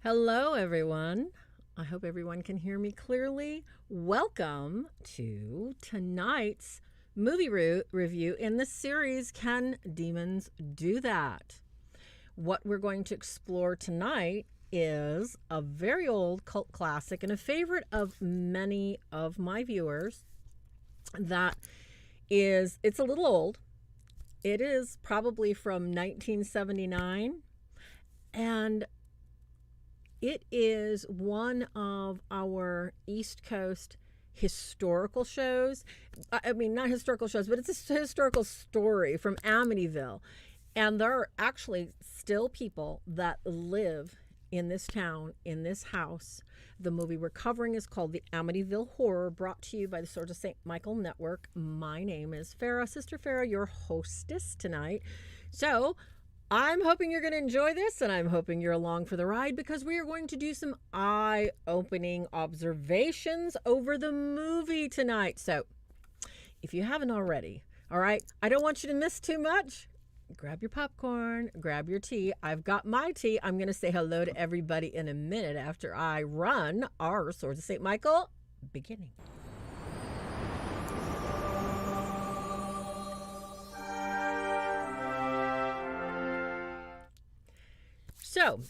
Hello, everyone. I hope everyone can hear me clearly. Welcome to tonight's movie review in the series, Can Demons Do That? What we're going to explore tonight is a very old cult classic and a favorite of many of my viewers. It's a little old. It is probably from 1979, and it is one of our East Coast historical shows. I mean, not historical shows, but it's a historical story from Amityville. And there are actually still people that live in this town, in this house. The movie we're covering is called The Amityville Horror, brought to you by the Swords of St. Michael Network. My name is Farah, Sister Farah, your hostess tonight. So I'm hoping you're going to enjoy this, and I'm hoping you're along for the ride, because we are going to do some eye-opening observations over the movie tonight. So if you haven't already, all right, I don't want you to miss too much. Grab your popcorn, grab your tea. I've got my tea. I'm going to say hello to everybody in a minute after I run our Swords of St. Michael beginning. So,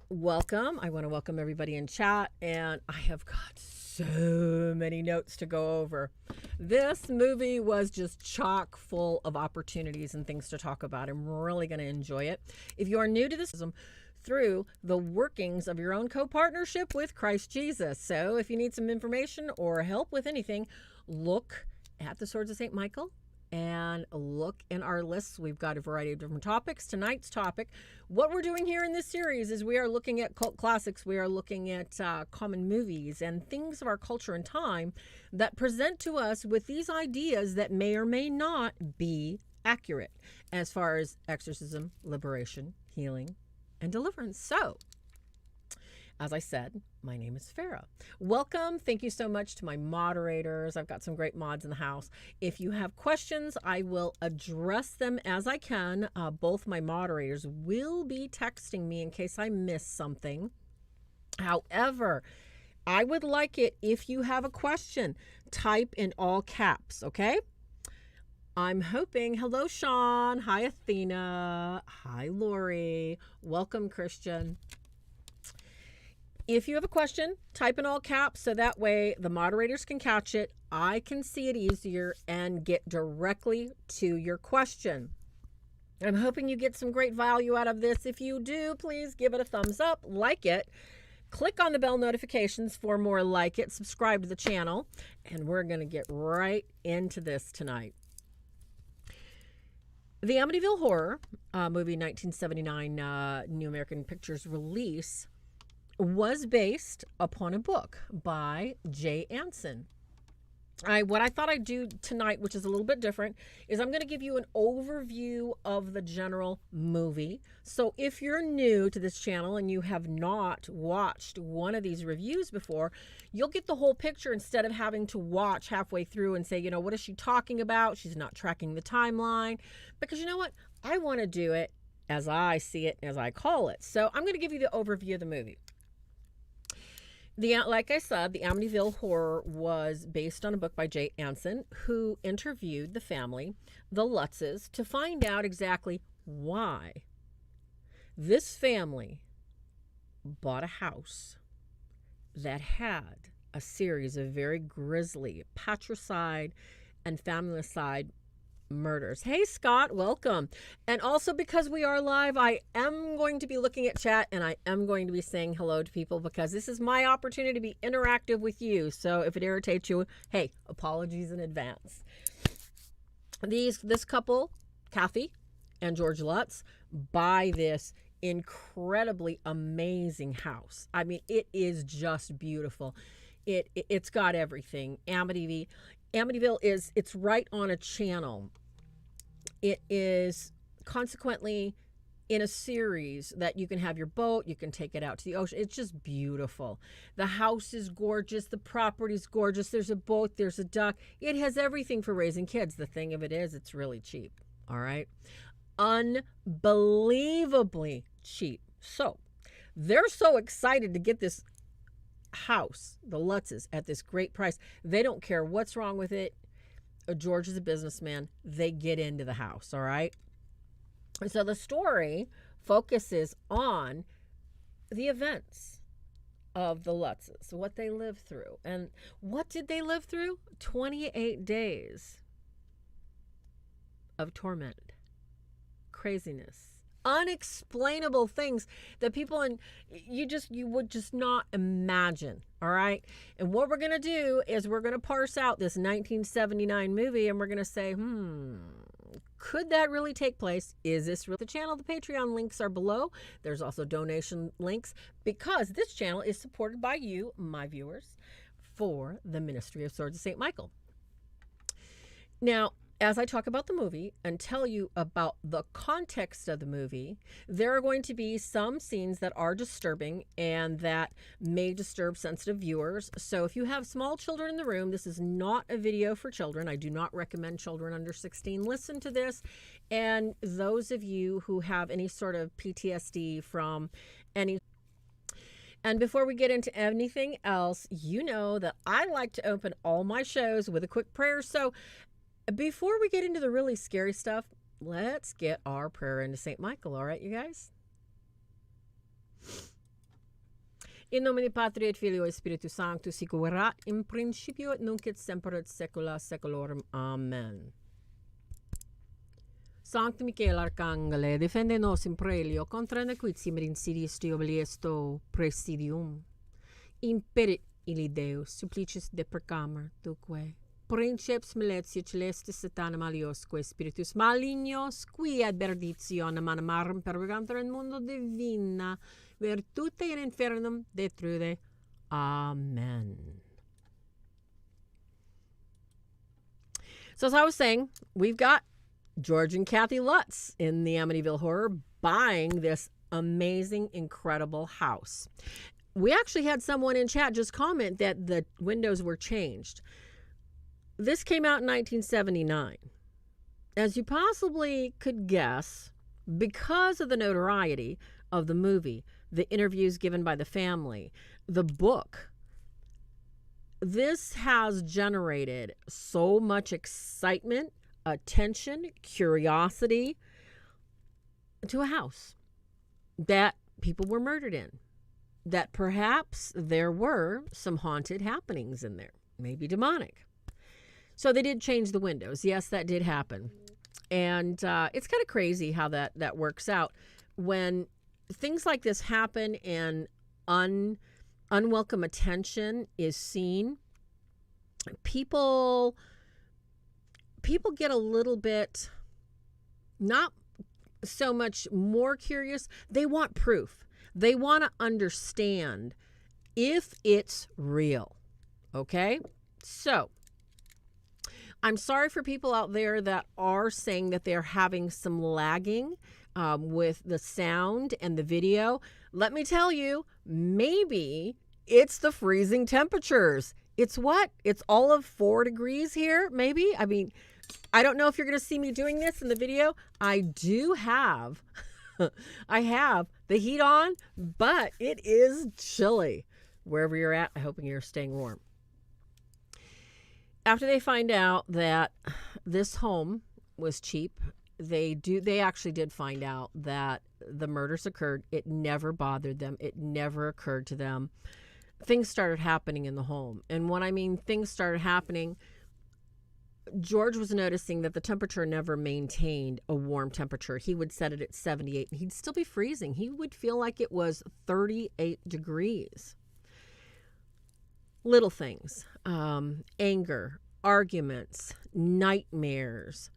welcome. I want to welcome everybody in chat, and I have got so many notes to go over. This movie was just chock full of opportunities and things to talk about. I'm really going to enjoy it. If you are new to this, through the workings of your own co-partnership with Christ Jesus. So if you need some information or help with anything, look at the Swords of St. Michael and look in our lists. We've got a variety of different topics. Tonight's topic, what we're doing here in this series is we are looking at cult classics. We are looking at common movies and things of our culture and time that present to us with these ideas that may or may not be accurate as far as exorcism, liberation, healing, and deliverance. So, as I said, my name is Farah. Welcome. Thank you so much to my moderators. I've got some great mods in the house. If you have questions, I will address them as I can. Both my moderators will be texting me in case I miss something. However, I would like it if you have a question, type in all caps, okay? I'm hoping. Hello, Sean. Hi, Athena. Hi, Lori. Welcome, Christian. If you have a question, type in all caps so that way the moderators can catch it. I can see it easier and get directly to your question. I'm hoping you get some great value out of this. If you do, please give it a thumbs up, like it. Click on the bell notifications for more like it. Subscribe to the channel. And we're going to get right into this tonight. The Amityville Horror, movie 1979, New American Pictures release, was based upon a book by Jay Anson. What I thought I'd do tonight, which is a little bit different, is I'm going to give you an overview of the general movie. So if you're new to this channel and you have not watched one of these reviews before, you'll get the whole picture instead of having to watch halfway through and say, you know, what is she talking about? She's not tracking the timeline. Because you know what? I want to do it as I see it, as I call it. So I'm going to give you the overview of the movie. Like I said, the Amityville Horror was based on a book by Jay Anson, who interviewed the family, the Lutzes, to find out exactly why this family bought a house that had a series of very grisly patricide and familicide murders. Hey, Scott, welcome. And also, because we are live, I am going to be looking at chat and I am going to be saying hello to people because this is my opportunity to be interactive with you. So if it irritates you, hey, apologies in advance. This couple, Kathy and George Lutz, buy this incredibly amazing house. I mean, it is just beautiful. It's got everything. Amityville it's right on a channel. It is consequently in a series that you can have your boat, you can take it out to the ocean. It's just beautiful. The house is gorgeous. The property's gorgeous. There's a boat. There's a duck. It has everything for raising kids. The thing of it is, it's really cheap. All right. Unbelievably cheap. So They're so excited to get this house, the Lutzes, at this great price. They don't care what's wrong with it. George is a businessman. They get into the house, all right? And so the story focuses on the events of the Lutzes, what they lived through. And what did they live through? 28 days of torment, craziness, unexplainable things that people you would just not imagine. All right. And what we're going to do is we're going to parse out this 1979 movie and we're going to say, could that really take place? Is this really the channel? The Patreon links are below. There's also donation links because this channel is supported by you, my viewers, for the Ministry of Swords of St. Michael. Now, as I talk about the movie and tell you about the context of the movie, there are going to be some scenes that are disturbing and that may disturb sensitive viewers. So if you have small children in the room, this is not a video for children. I do not recommend children under 16 listen to this. And those of you who have any sort of PTSD from any... And before we get into anything else, you know that I like to open all my shows with a quick prayer. So before we get into the really scary stuff, let's get our prayer into St. Michael. All right, you guys? In nomine Patri et Filio et Spiritus Sanctus, sic erat in principio et nunc et semper et saecula saeculorum. Amen. Sanctum Michael Arcangele, defende nos in prelio contra nequitiam et insidiis diaboliesto presidium. Imperit illi Deus, supplicis deprecamur tuque. Princeps maletia celestis satana maliosque spiritus malignos, qui ad perditionem animarum pervegantur in mundo divina, virtute in infernum detrude. Amen. So as I was saying, we've got George and Kathy Lutz in the Amityville Horror buying this amazing, incredible house. We actually had someone in chat just comment that the windows were changed. This came out in 1979. As you possibly could guess, because of the notoriety of the movie, the interviews given by the family, the book, this has generated so much excitement, attention, curiosity to a house that people were murdered in, that perhaps there were some haunted happenings in there, maybe demonic. So they did change the windows. Yes, that did happen. And it's kind of crazy how that works out. When things like this happen and unwelcome attention is seen, people get a little bit, not so much more curious. They want proof. They want to understand if it's real. Okay? So I'm sorry for people out there that are saying that they're having some lagging with the sound and the video. Let me tell you, maybe it's the freezing temperatures. It's what? It's all of 4 degrees here, maybe? I mean, I don't know if you're going to see me doing this in the video. I do have, I have the heat on, but it is chilly. Wherever you're at, I'm hoping you're staying warm. After they find out that this home was cheap, they actually did find out that the murders occurred. It never bothered them. It never occurred to them. Things started happening in the home. And when I mean things started happening, George was noticing that the temperature never maintained a warm temperature. He would set it at 78 and he'd still be freezing. He would feel like it was 38 degrees. Little things, anger, arguments, nightmares.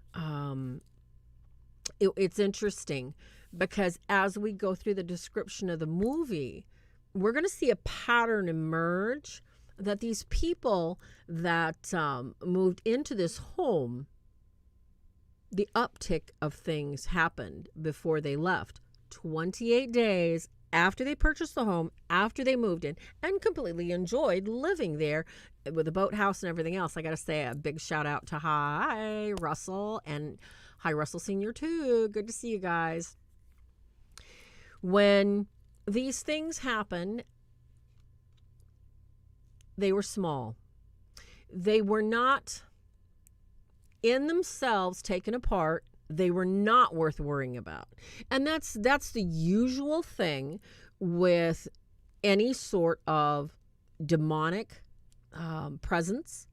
It's interesting because as we go through the description of the movie, we're going to see a pattern emerge that these people that moved into this home, the uptick of things happened before they left. 28 days after they purchased the home, after they moved in, and completely enjoyed living there with a boathouse and everything else. I got to say a big shout out to hi, Russell, and hi, Russell Sr. too. Good to see you guys. When these things happen. They were small. They were not in themselves taken apart. They were not worth worrying about. And that's the usual thing with any sort of demonic presence.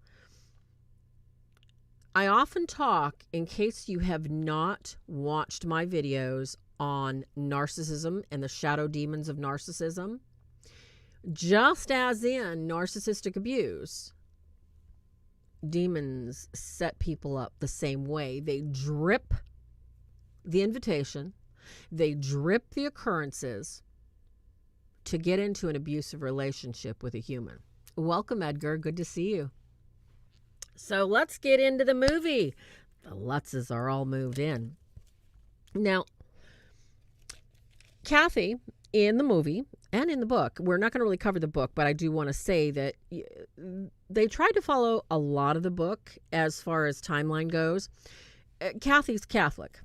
I often talk, in case you have not watched my videos on narcissism and the shadow demons of narcissism, just as in narcissistic abuse, demons set people up the same way. They drip the invitation, they drip the occurrences to get into an abusive relationship with a human. Welcome, Edgar. Good to see you. So let's get into the movie. The Lutzes are all moved in. Now, Kathy, in the movie and in the book, we're not going to really cover the book, but I do want to say that they tried to follow a lot of the book as far as timeline goes. Kathy's Catholic.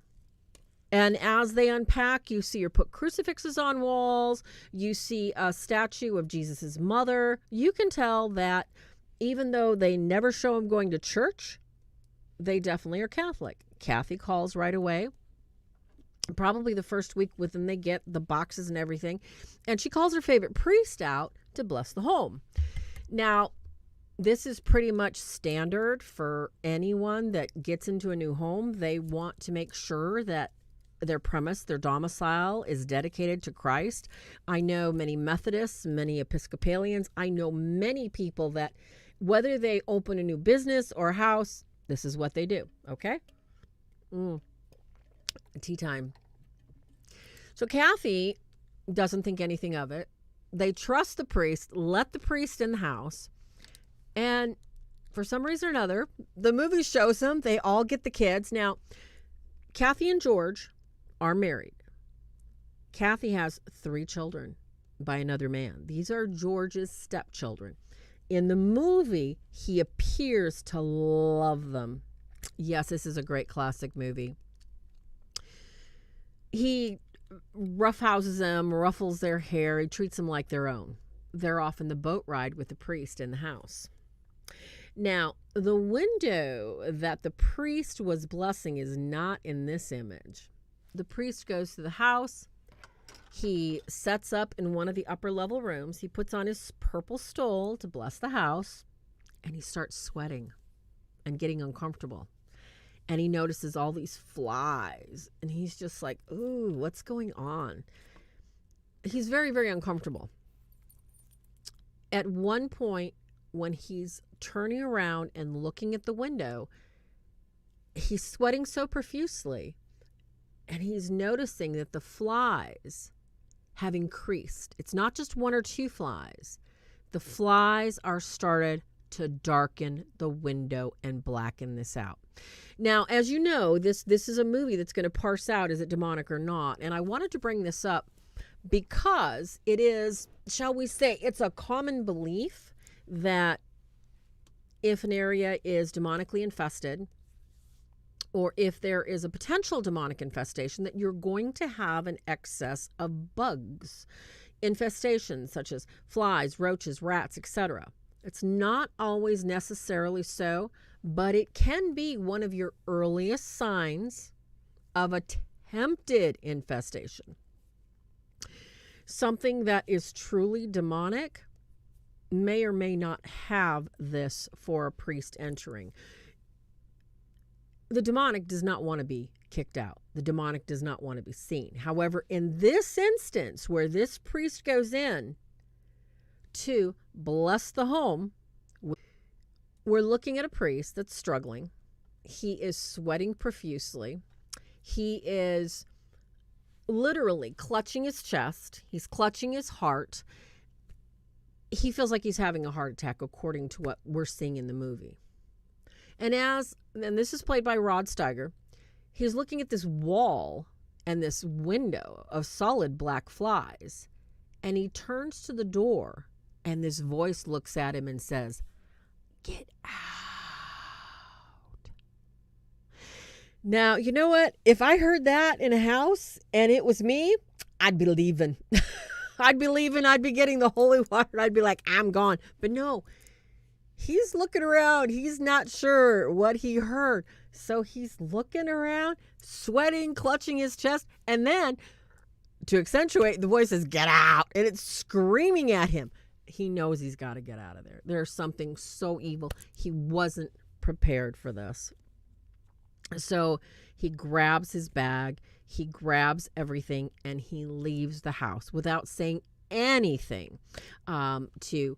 And as they unpack, you see her put crucifixes on walls. You see a statue of Jesus's mother. You can tell that even though they never show him going to church, they definitely are Catholic. Kathy calls right away. Probably the first week with them, they get the boxes and everything. And she calls her favorite priest out to bless the home. Now, this is pretty much standard for anyone that gets into a new home. They want to make sure that their premise, their domicile is dedicated to Christ. I know many Methodists, many Episcopalians. I know many people that whether they open a new business or house, this is what they do. Okay? Tea time. So Kathy doesn't think anything of it. They trust the priest, let the priest in the house. And for some reason or another, the movie shows them. They all get the kids. Now, Kathy and George are married. Kathy has 3 children by another man. These are George's stepchildren. In the movie, he appears to love them. Yes, this is a great classic movie. He roughhouses them, ruffles their hair. He treats them like their own. They're off in the boat ride with the priest in the house. Now, the window that the priest was blessing is not in this image. The priest goes to the house. He sets up in one of the upper level rooms. He puts on his purple stole to bless the house, and he starts sweating and getting uncomfortable. And he notices all these flies, and he's just like, ooh, what's going on? He's very, very uncomfortable. At one point, when he's turning around and looking at the window, he's sweating so profusely, and he's noticing that the flies have increased. It's not just 1 or 2 flies. The flies are started to darken the window and blacken this out. Now, as you know, this is a movie that's going to parse out, is it demonic or not? And I wanted to bring this up because it is, shall we say, it's a common belief that if an area is demonically infested, or if there is a potential demonic infestation, that you're going to have an excess of bugs, infestations such as flies, roaches, rats, etc. It's not always necessarily so, but it can be one of your earliest signs of attempted infestation. Something that is truly demonic may or may not have this for a priest entering. The demonic does not want to be kicked out. The demonic does not want to be seen. However, in this instance where this priest goes in to bless the home, we're looking at a priest that's struggling. He is sweating profusely. He is literally clutching his chest. He's clutching his heart. He feels like he's having a heart attack, according to what we're seeing in the movie. And this is played by Rod Steiger, he's looking at this wall and this window of solid black flies, and he turns to the door, and this voice looks at him and says, "Get out." Now, you know what? If I heard that in a house and it was me, I'd be leaving. I'd be leaving. I'd be getting the holy water. I'd be like, I'm gone. But no, he's looking around. He's not sure what he heard. So he's looking around, sweating, clutching his chest. And then to accentuate, the voice says, get out. And it's screaming at him. He knows he's got to get out of there. There's something so evil. He wasn't prepared for this. So he grabs his bag, he grabs everything, and he leaves the house without saying anything to,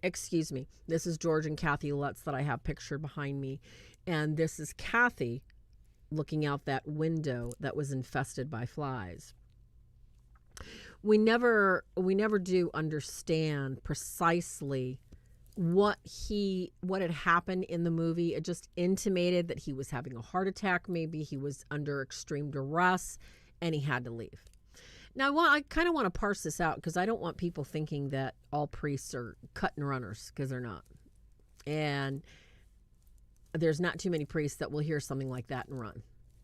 excuse me, this is George and Kathy Lutz that I have pictured behind me. And this is Kathy looking out that window that was infested by flies. We never do understand precisely what had happened in the movie. It just intimated that he was having a heart attack. Maybe he was under extreme duress and he had to leave. Now, I kind of want to parse this out because I don't want people thinking that all priests are cut and runners, because they're not. And there's not too many priests that will hear something like that and run.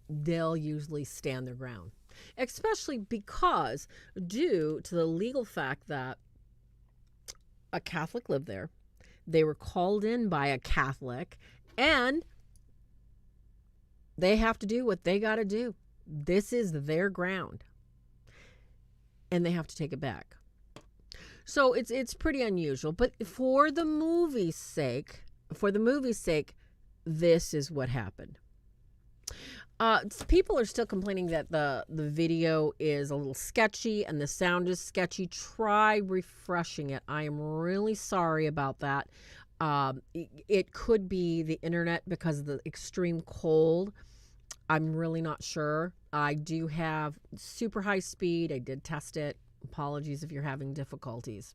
They'll usually stand their ground, especially because due to the legal fact that a Catholic lived there. They were called in by a Catholic, and they have to do what they got to do. This is their ground, and they have to take it back. So it's pretty unusual. But for the movie's sake, this is what happened. People are still complaining that the video is a little sketchy and the sound is sketchy. Try refreshing it. I am really sorry about that. It could be the internet because of the extreme cold. I'm really not sure. I do have super high speed. I did test it. Apologies if you're having difficulties.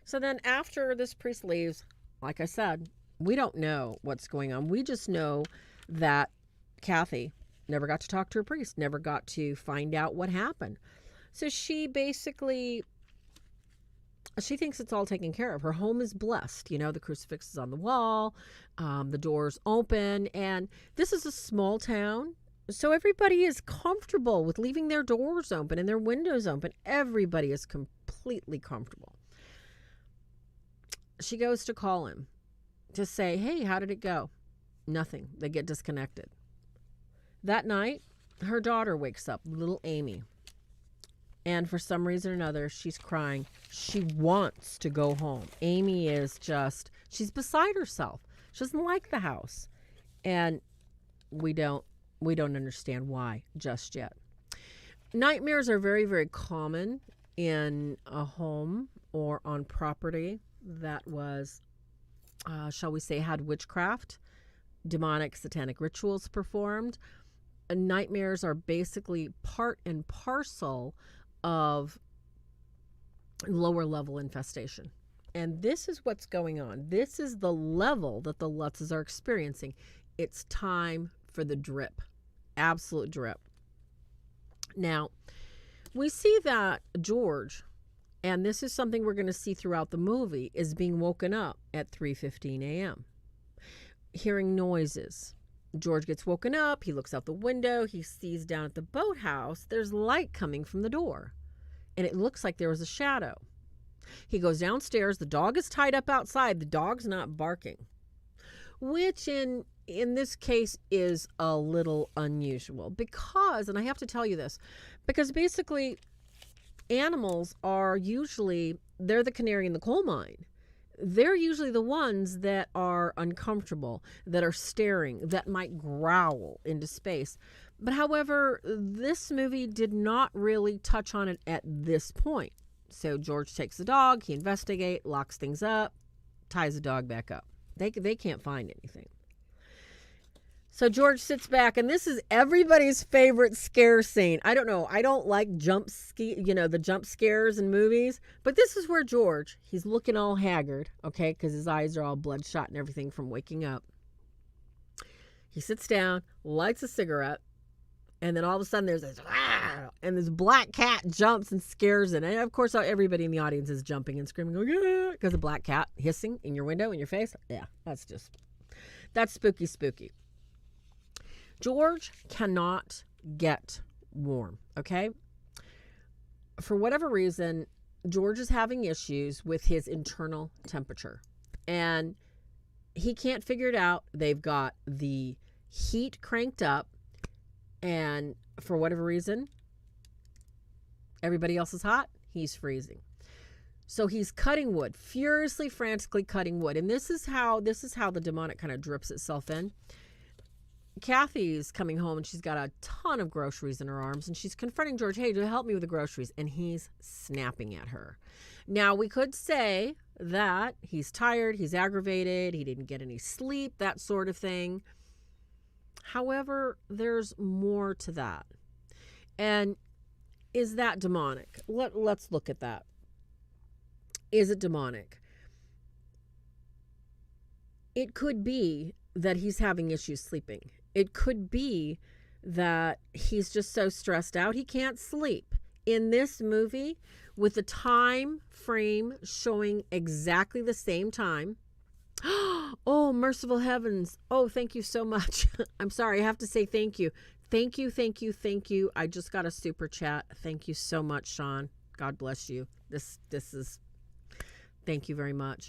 So then after this priest leaves, like I said, we don't know what's going on. We just know that Kathy never got to talk to her priest, never got to find out what happened. So she thinks it's all taken care of. Her home is blessed. You know, the crucifix is on the wall, the door's open, and this is a small town. So everybody is comfortable with leaving their doors open and their windows open. Everybody is completely comfortable. She goes to call him to say, hey, how did it go? Nothing. They get disconnected. That night, her daughter wakes up, little Amy. And for some reason or another, she's crying. She wants to go home. Amy is she's beside herself. She doesn't like the house. And we don't understand why just yet. Nightmares are very, very common in a home or on property that was, shall we say, had witchcraft, demonic, satanic rituals performed. Nightmares are basically part and parcel of lower level infestation. And this is what's going on. This is the level that the Lutzes are experiencing. It's time for the drip. Absolute drip. Now, we see that George, and this is something we're going to see throughout the movie, is being woken up at 3:15 a.m. hearing noises. George gets woken up. He looks out the window. He sees down at the boathouse, there's light coming from the door. And it looks like there was a shadow. He goes downstairs. The dog is tied up outside. The dog's not barking, which in this case is a little unusual because, and I have to tell you this, because basically animals are they're the canary in the coal mine. They're usually the ones that are uncomfortable, that are staring, that might growl into space. But however, this movie did not really touch on it at this point. So George takes the dog, he investigates, locks things up, ties the dog back up. They can't find anything. So George sits back, and this is everybody's favorite scare scene. I don't know. I don't like the jump scares in movies, but this is where George, he's looking all haggard, okay, because his eyes are all bloodshot and everything from waking up. He sits down, lights a cigarette, and then all of a sudden there's this, and this black cat jumps and scares it. And of course, everybody in the audience is jumping and screaming, because a black cat hissing in your window, in your face. Yeah, that's spooky. George cannot get warm, okay? For whatever reason, George is having issues with his internal temperature. And he can't figure it out. They've got the heat cranked up. And for whatever reason, everybody else is hot. He's freezing. So he's cutting wood, furiously, frantically cutting wood. And this is how the demonic kind of drips itself in. Kathy's coming home and she's got a ton of groceries in her arms and she's confronting George, hey, do you help me with the groceries? And he's snapping at her. Now, we could say that he's tired, he's aggravated, he didn't get any sleep, that sort of thing. However, there's more to that. And is that demonic? Let's look at that. Is it demonic? It could be that he's having issues sleeping. It could be that he's just so stressed out he can't sleep. In this movie, with the time frame showing exactly the same time. Oh, merciful heavens. Oh, thank you so much. I'm sorry, I have to say thank you. Thank you, thank you, thank you. I just got a super chat. Thank you so much, Sean. God bless you. This is, thank you very much.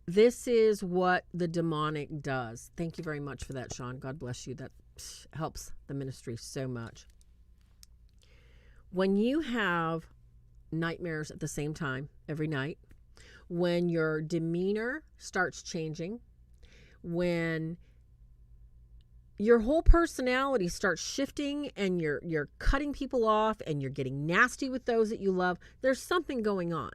This is what the demonic does. Thank you very much for that, Sean. God bless you. That helps the ministry so much. When you have nightmares at the same time every night, when your demeanor starts changing, when your whole personality starts shifting and you're cutting people off and you're getting nasty with those that you love, there's something going on.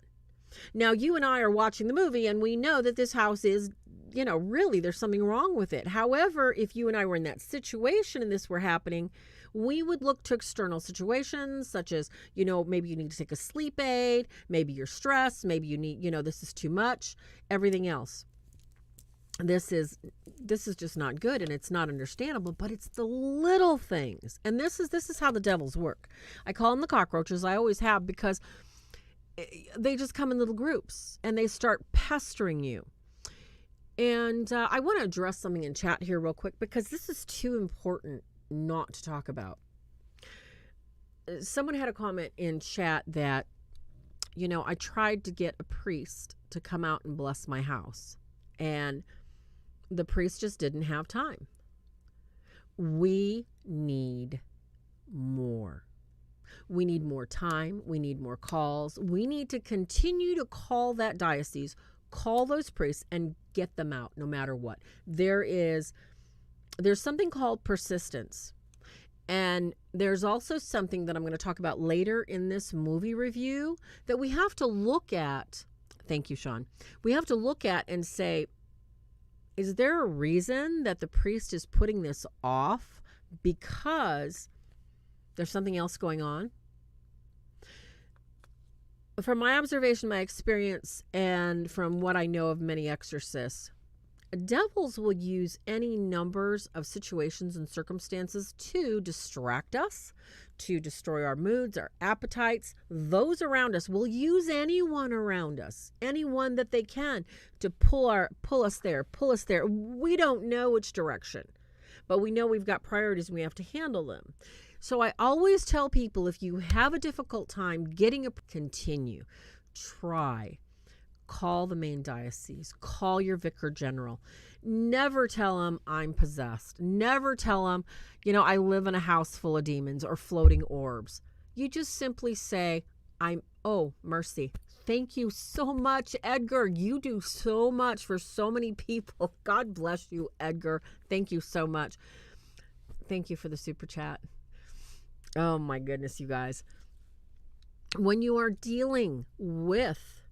Now, you and I are watching the movie and we know that this house is, really there's something wrong with it. However, if you and I were in that situation and this were happening, we would look to external situations such as, maybe you need to take a sleep aid, maybe you're stressed, maybe you need, this is too much, everything else. This is just not good and it's not understandable, but it's the little things. And this is how the devils work. I call them the cockroaches. I always have, because they just come in little groups and they start pestering you. And I want to address something in chat here real quick because this is too important not to talk about. Someone had a comment in chat that, I tried to get a priest to come out and bless my house and the priest just didn't have time. We need more. We need more time. We need more calls. We need to continue to call that diocese, call those priests and get them out no matter what. There's something called persistence. And there's also something that I'm going to talk about later in this movie review that we have to look at. Thank you, Sean. We have to look at and say, is there a reason that the priest is putting this off because there's something else going on? From my observation, my experience, and from what I know of many exorcists, devils will use any numbers of situations and circumstances to distract us, to destroy our moods, our appetites. Those around us will use anyone around us, anyone that they can, to pull us there. We don't know which direction, but we know we've got priorities and we have to handle them. So I always tell people, if you have a difficult time continue, try, call the main diocese, call your vicar general. Never tell them I'm possessed. Never tell them, I live in a house full of demons or floating orbs. You just simply say, oh, mercy. Thank you so much, Edgar. You do so much for so many people. God bless you, Edgar. Thank you so much. Thank you for the super chat. Oh my goodness, you guys. When you are dealing with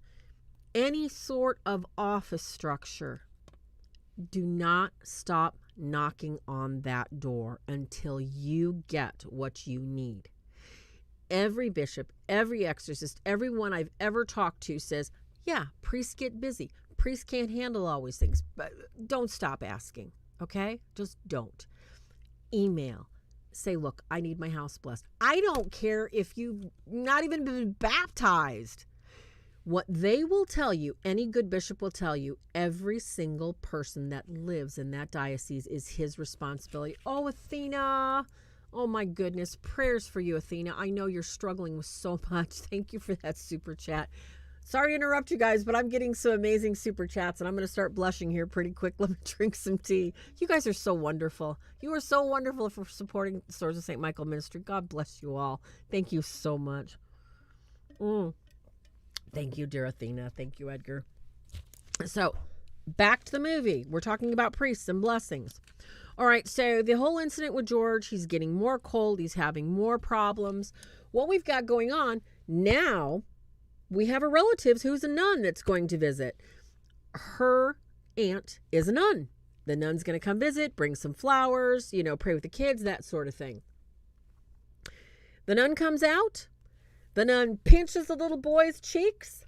any sort of office structure, do not stop knocking on that door until you get what you need. Every bishop, every exorcist, everyone I've ever talked to says, yeah, priests get busy. Priests can't handle all these things, but don't stop asking, okay? Just don't. Email. Say, look, I need my house blessed. I don't care if you've not even been baptized. What they will tell you, any good bishop will tell you, every single person that lives in that diocese is his responsibility. Oh, Athena. Oh my goodness. Prayers for you, Athena. I know you're struggling with so much. Thank you for that super chat. Sorry to interrupt you guys, but I'm getting some amazing super chats and I'm going to start blushing here pretty quick. Let me drink some tea. You guys are so wonderful. You are so wonderful for supporting the Swords of St. Michael Ministry. God bless you all. Thank you so much. Thank you, dear Athena. Thank you, Edgar. So back to the movie. We're talking about priests and blessings. All right, so the whole incident with George, he's getting more cold. He's having more problems. What we've got going on now, we have a relative who's a nun that's going to visit. Her aunt is a nun. The nun's going to come visit, bring some flowers, pray with the kids, that sort of thing. The nun comes out. The nun pinches the little boy's cheeks.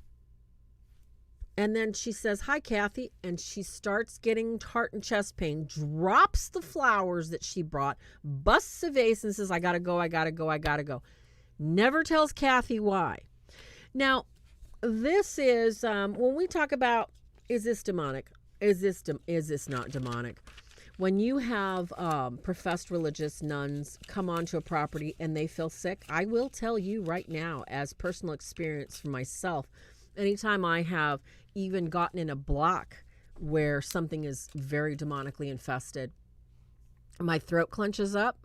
And then she says, "Hi, Kathy." And she starts getting heart and chest pain, drops the flowers that she brought, busts a vase and says, "I got to go, I got to go, I got to go." Never tells Kathy why. Now, this is, when we talk about, is this demonic? Is this not demonic? When you have professed religious nuns come onto a property and they feel sick, I will tell you right now, as personal experience for myself, anytime I have even gotten in a block where something is very demonically infested, my throat clenches up,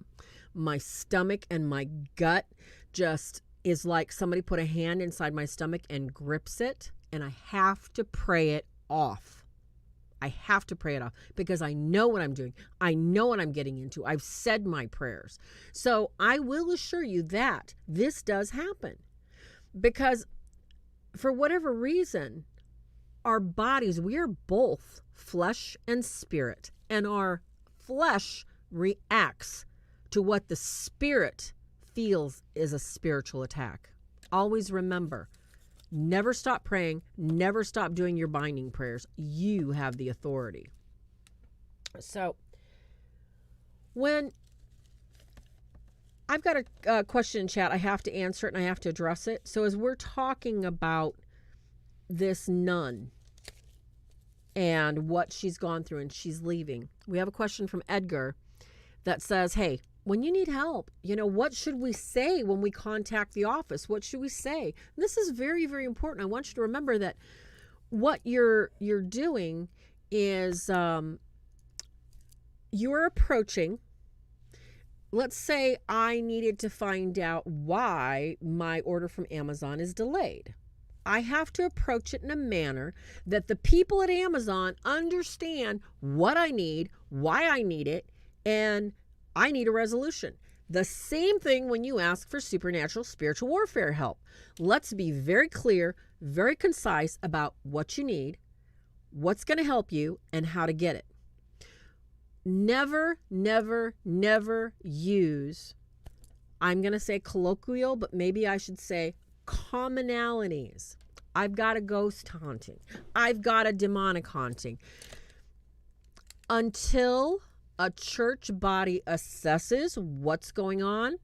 my stomach and my gut just is like somebody put a hand inside my stomach and grips it, and I have to pray it off. I have to pray it off because I know what I'm doing. I know what I'm getting into. I've said my prayers. So I will assure you that this does happen because for whatever reason, our bodies, we are both flesh and spirit, and our flesh reacts to what the spirit feels is a spiritual attack. Always remember, never stop praying, never stop doing your binding prayers. You have the authority. So when I've got a question in chat, I have to answer it and I have to address it. So as we're talking about this nun and what she's gone through and she's leaving, we have a question from Edgar that says, "Hey, when you need help, what should we say when we contact the office? What should we say?" And this is very, very important. I want you to remember that what you're doing is you're approaching. Let's say I needed to find out why my order from Amazon is delayed. I have to approach it in a manner that the people at Amazon understand what I need, why I need it, and I need a resolution. The same thing when you ask for supernatural spiritual warfare help. Let's be very clear, very concise about what you need, what's going to help you, and how to get it. Never, never, never use, I'm going to say colloquial, but maybe I should say commonalities. I've got a ghost haunting. I've got a demonic haunting. Until a church body assesses what's going on,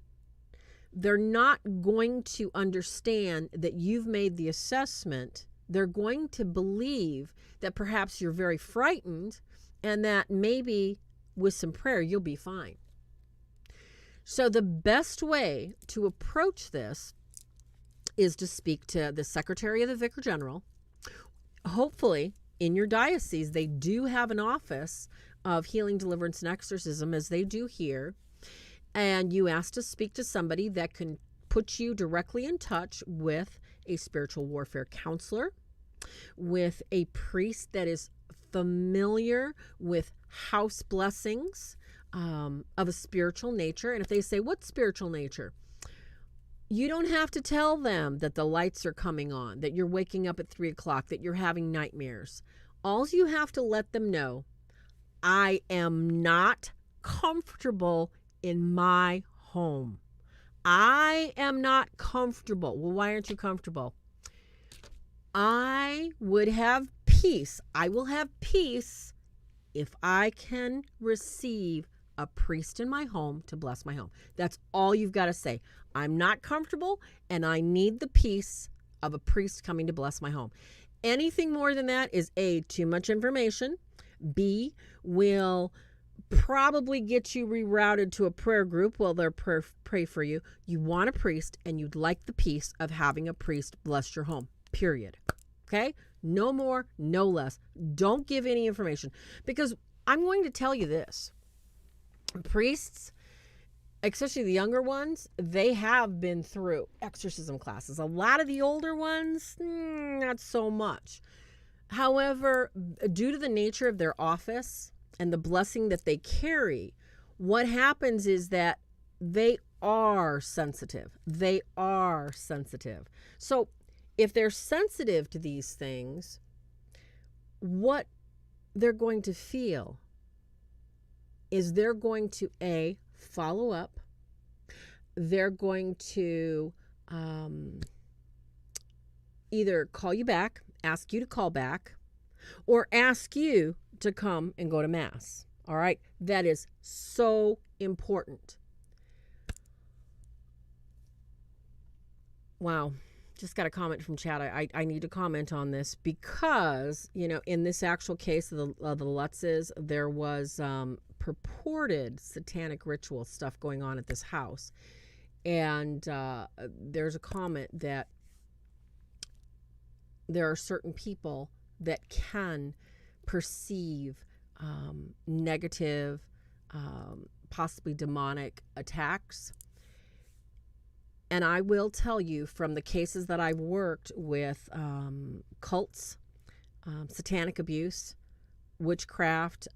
they're not going to understand that you've made the assessment. They're going to believe that perhaps you're very frightened and that maybe with some prayer you'll be fine. So the best way to approach this is to speak to the Secretary of the Vicar General. Hopefully, in your diocese, they do have an office of healing, deliverance, and exorcism, as they do here. And you ask to speak to somebody that can put you directly in touch with a spiritual warfare counselor, with a priest that is familiar with house blessings of a spiritual nature. And if they say, "What spiritual nature?" You don't have to tell them that the lights are coming on, that you're waking up at 3 o'clock, that you're having nightmares. All you have to let them know, I am not comfortable in my home. I am not comfortable. Well, why aren't you comfortable? I would have peace. I will have peace if I can receive a priest in my home to bless my home. That's all you've got to say. I'm not comfortable and I need the peace of a priest coming to bless my home. Anything more than that is A, too much information. B, will probably get you rerouted to a prayer group. Well, they'll pray for you. You want a priest, and you'd like the peace of having a priest bless your home, period. Okay? No more, no less. Don't give any information, because I'm going to tell you this. Priests, especially the younger ones, they have been through exorcism classes. A lot of the older ones, not so much. However, due to the nature of their office and the blessing that they carry, what happens is that they are sensitive. They are sensitive. So if they're sensitive to these things, what they're going to feel is they're going to, A, follow up. They're going to either call you back, ask you to call back, or ask you to come and go to Mass. All right? That is so important. Wow. Just got a comment from chat. I need to comment on this because, in this actual case of the Lutzes, there was purported satanic ritual stuff going on at this house. And there's a comment that there are certain people that can perceive negative, possibly demonic attacks. And I will tell you from the cases that I've worked with, cults, satanic abuse, witchcraft,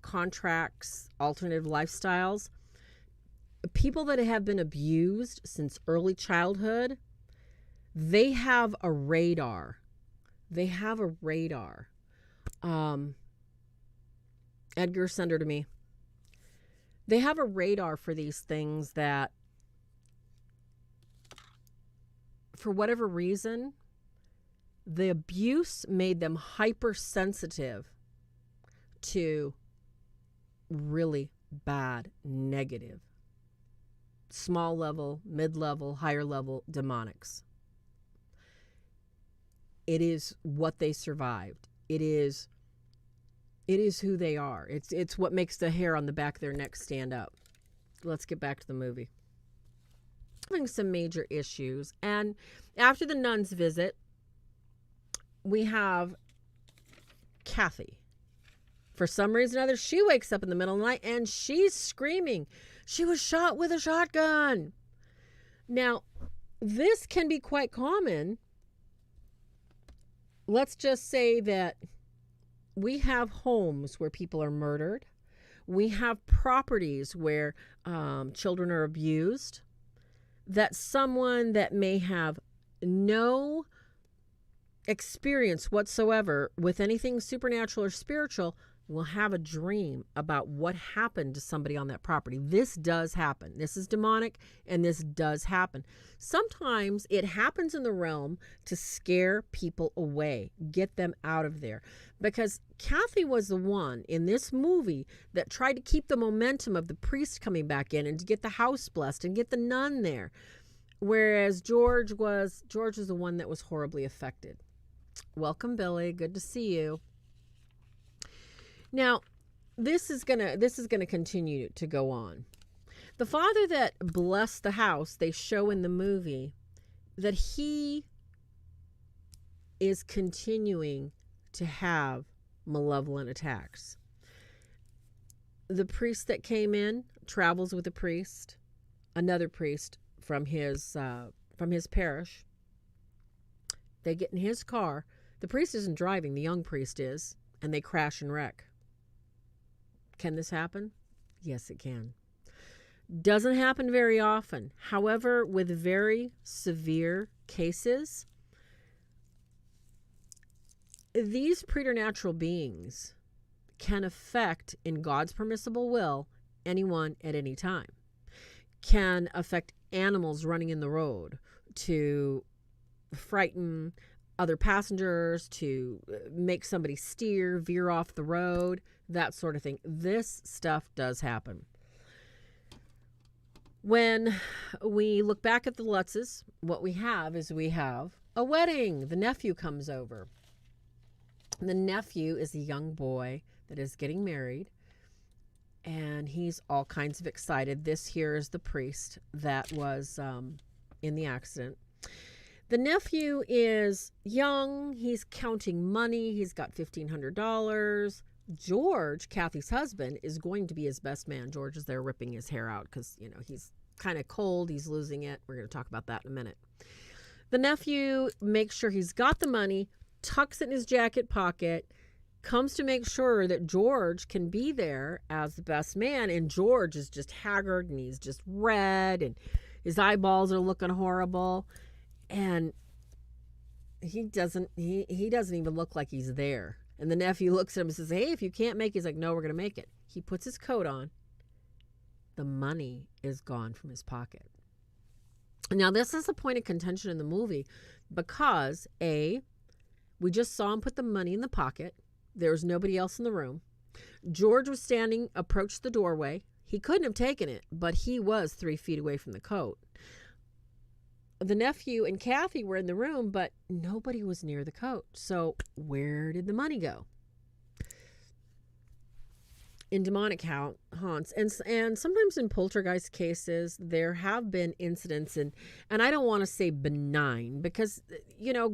contracts, alternative lifestyles, people that have been abused since early childhood, they have a radar. They have a radar. Edgar, send her to me. They have a radar for these things that, for whatever reason, the abuse made them hypersensitive to really bad, negative, small level, mid-level, higher level demonics. It is what they survived. It is who they are. It's what makes the hair on the back of their neck stand up. Let's get back to the movie. Having some major issues. And after the nuns visit, we have Kathy. For some reason or other, she wakes up in the middle of the night and she's screaming. She was shot with a shotgun. Now, this can be quite common. Let's just say that we have homes where people are murdered. We have properties where children are abused. That someone that may have no experience whatsoever with anything supernatural or spiritual will have a dream about what happened to somebody on that property. This does happen. This is demonic, and this does happen. Sometimes it happens in the realm to scare people away, get them out of there. Because Kathy was the one in this movie that tried to keep the momentum of the priest coming back in and to get the house blessed and get the nun there. Whereas George was the one that was horribly affected. Welcome, Billy. Good to see you. Now, this is gonna continue to go on. The father that blessed the house, they show in the movie that he is continuing to have malevolent attacks. The priest that came in travels with a priest, another priest from his parish. They get in his car. The priest isn't driving, the young priest is, and they crash and wreck. Can this happen? Yes, it can. Doesn't happen very often. However, with very severe cases, these preternatural beings can affect, in God's permissible will, anyone at any time. Can affect animals running in the road, to frighten other passengers, to make somebody veer off the road, that sort of thing. This stuff does happen. When we look back at the Lutzes, what we have is a wedding. The nephew comes over. The nephew is a young boy that is getting married. and he's all kinds of excited. This here is the priest that was in the accident. The nephew is young. He's counting money. He's got $1,500. George, Kathy's husband, is going to be his best man. George is there ripping his hair out because, he's kind of cold. He's losing it. We're going to talk about that in a minute. The nephew makes sure he's got the money, tucks it in his jacket pocket, comes to make sure that George can be there as the best man. And George is just haggard and he's just red and his eyeballs are looking horrible. And he doesn't even look like he's there. And the nephew looks at him and says, hey, if you can't make it, he's like, no, we're going to make it. He puts his coat on. The money is gone from his pocket. Now, this is a point of contention in the movie because, A, we just saw him put the money in the pocket. There was nobody else in the room. George was standing, approached the doorway. He couldn't have taken it, but he was 3 feet away from the coat. The nephew and Kathy were in the room, but nobody was near the coat. So where did the money go? In demonic haunts, and sometimes in poltergeist cases, there have been incidents, and I don't want to say benign because,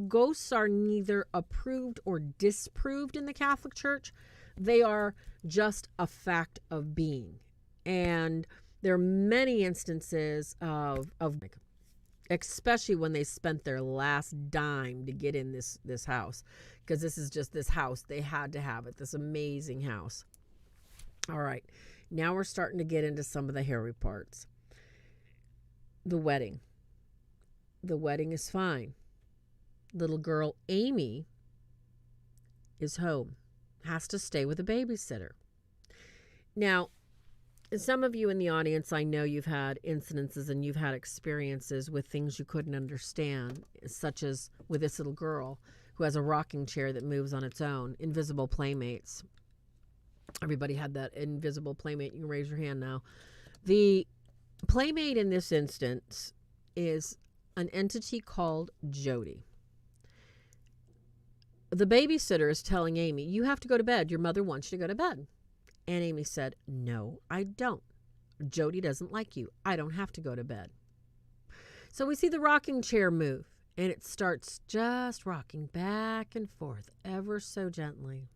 ghosts are neither approved or disproved in the Catholic Church. They are just a fact of being. And there are many instances of especially when they spent their last dime to get in this house, because this is just this house. They had to have it, this amazing house. All right, now we're starting to get into some of the hairy parts. The wedding. The wedding is fine. Little girl Amy is home, has to stay with a babysitter. Now, some of you in the audience, I know you've had incidences and you've had experiences with things you couldn't understand, such as with this little girl who has a rocking chair that moves on its own, invisible playmates. Everybody had that invisible playmate. You can raise your hand now. The playmate in this instance is an entity called Jody. The babysitter is telling Amy, you have to go to bed. Your mother wants you to go to bed. And Amy said, no, I don't. Jody doesn't like you. I don't have to go to bed. So we see the rocking chair move, and it starts just rocking back and forth ever so gently.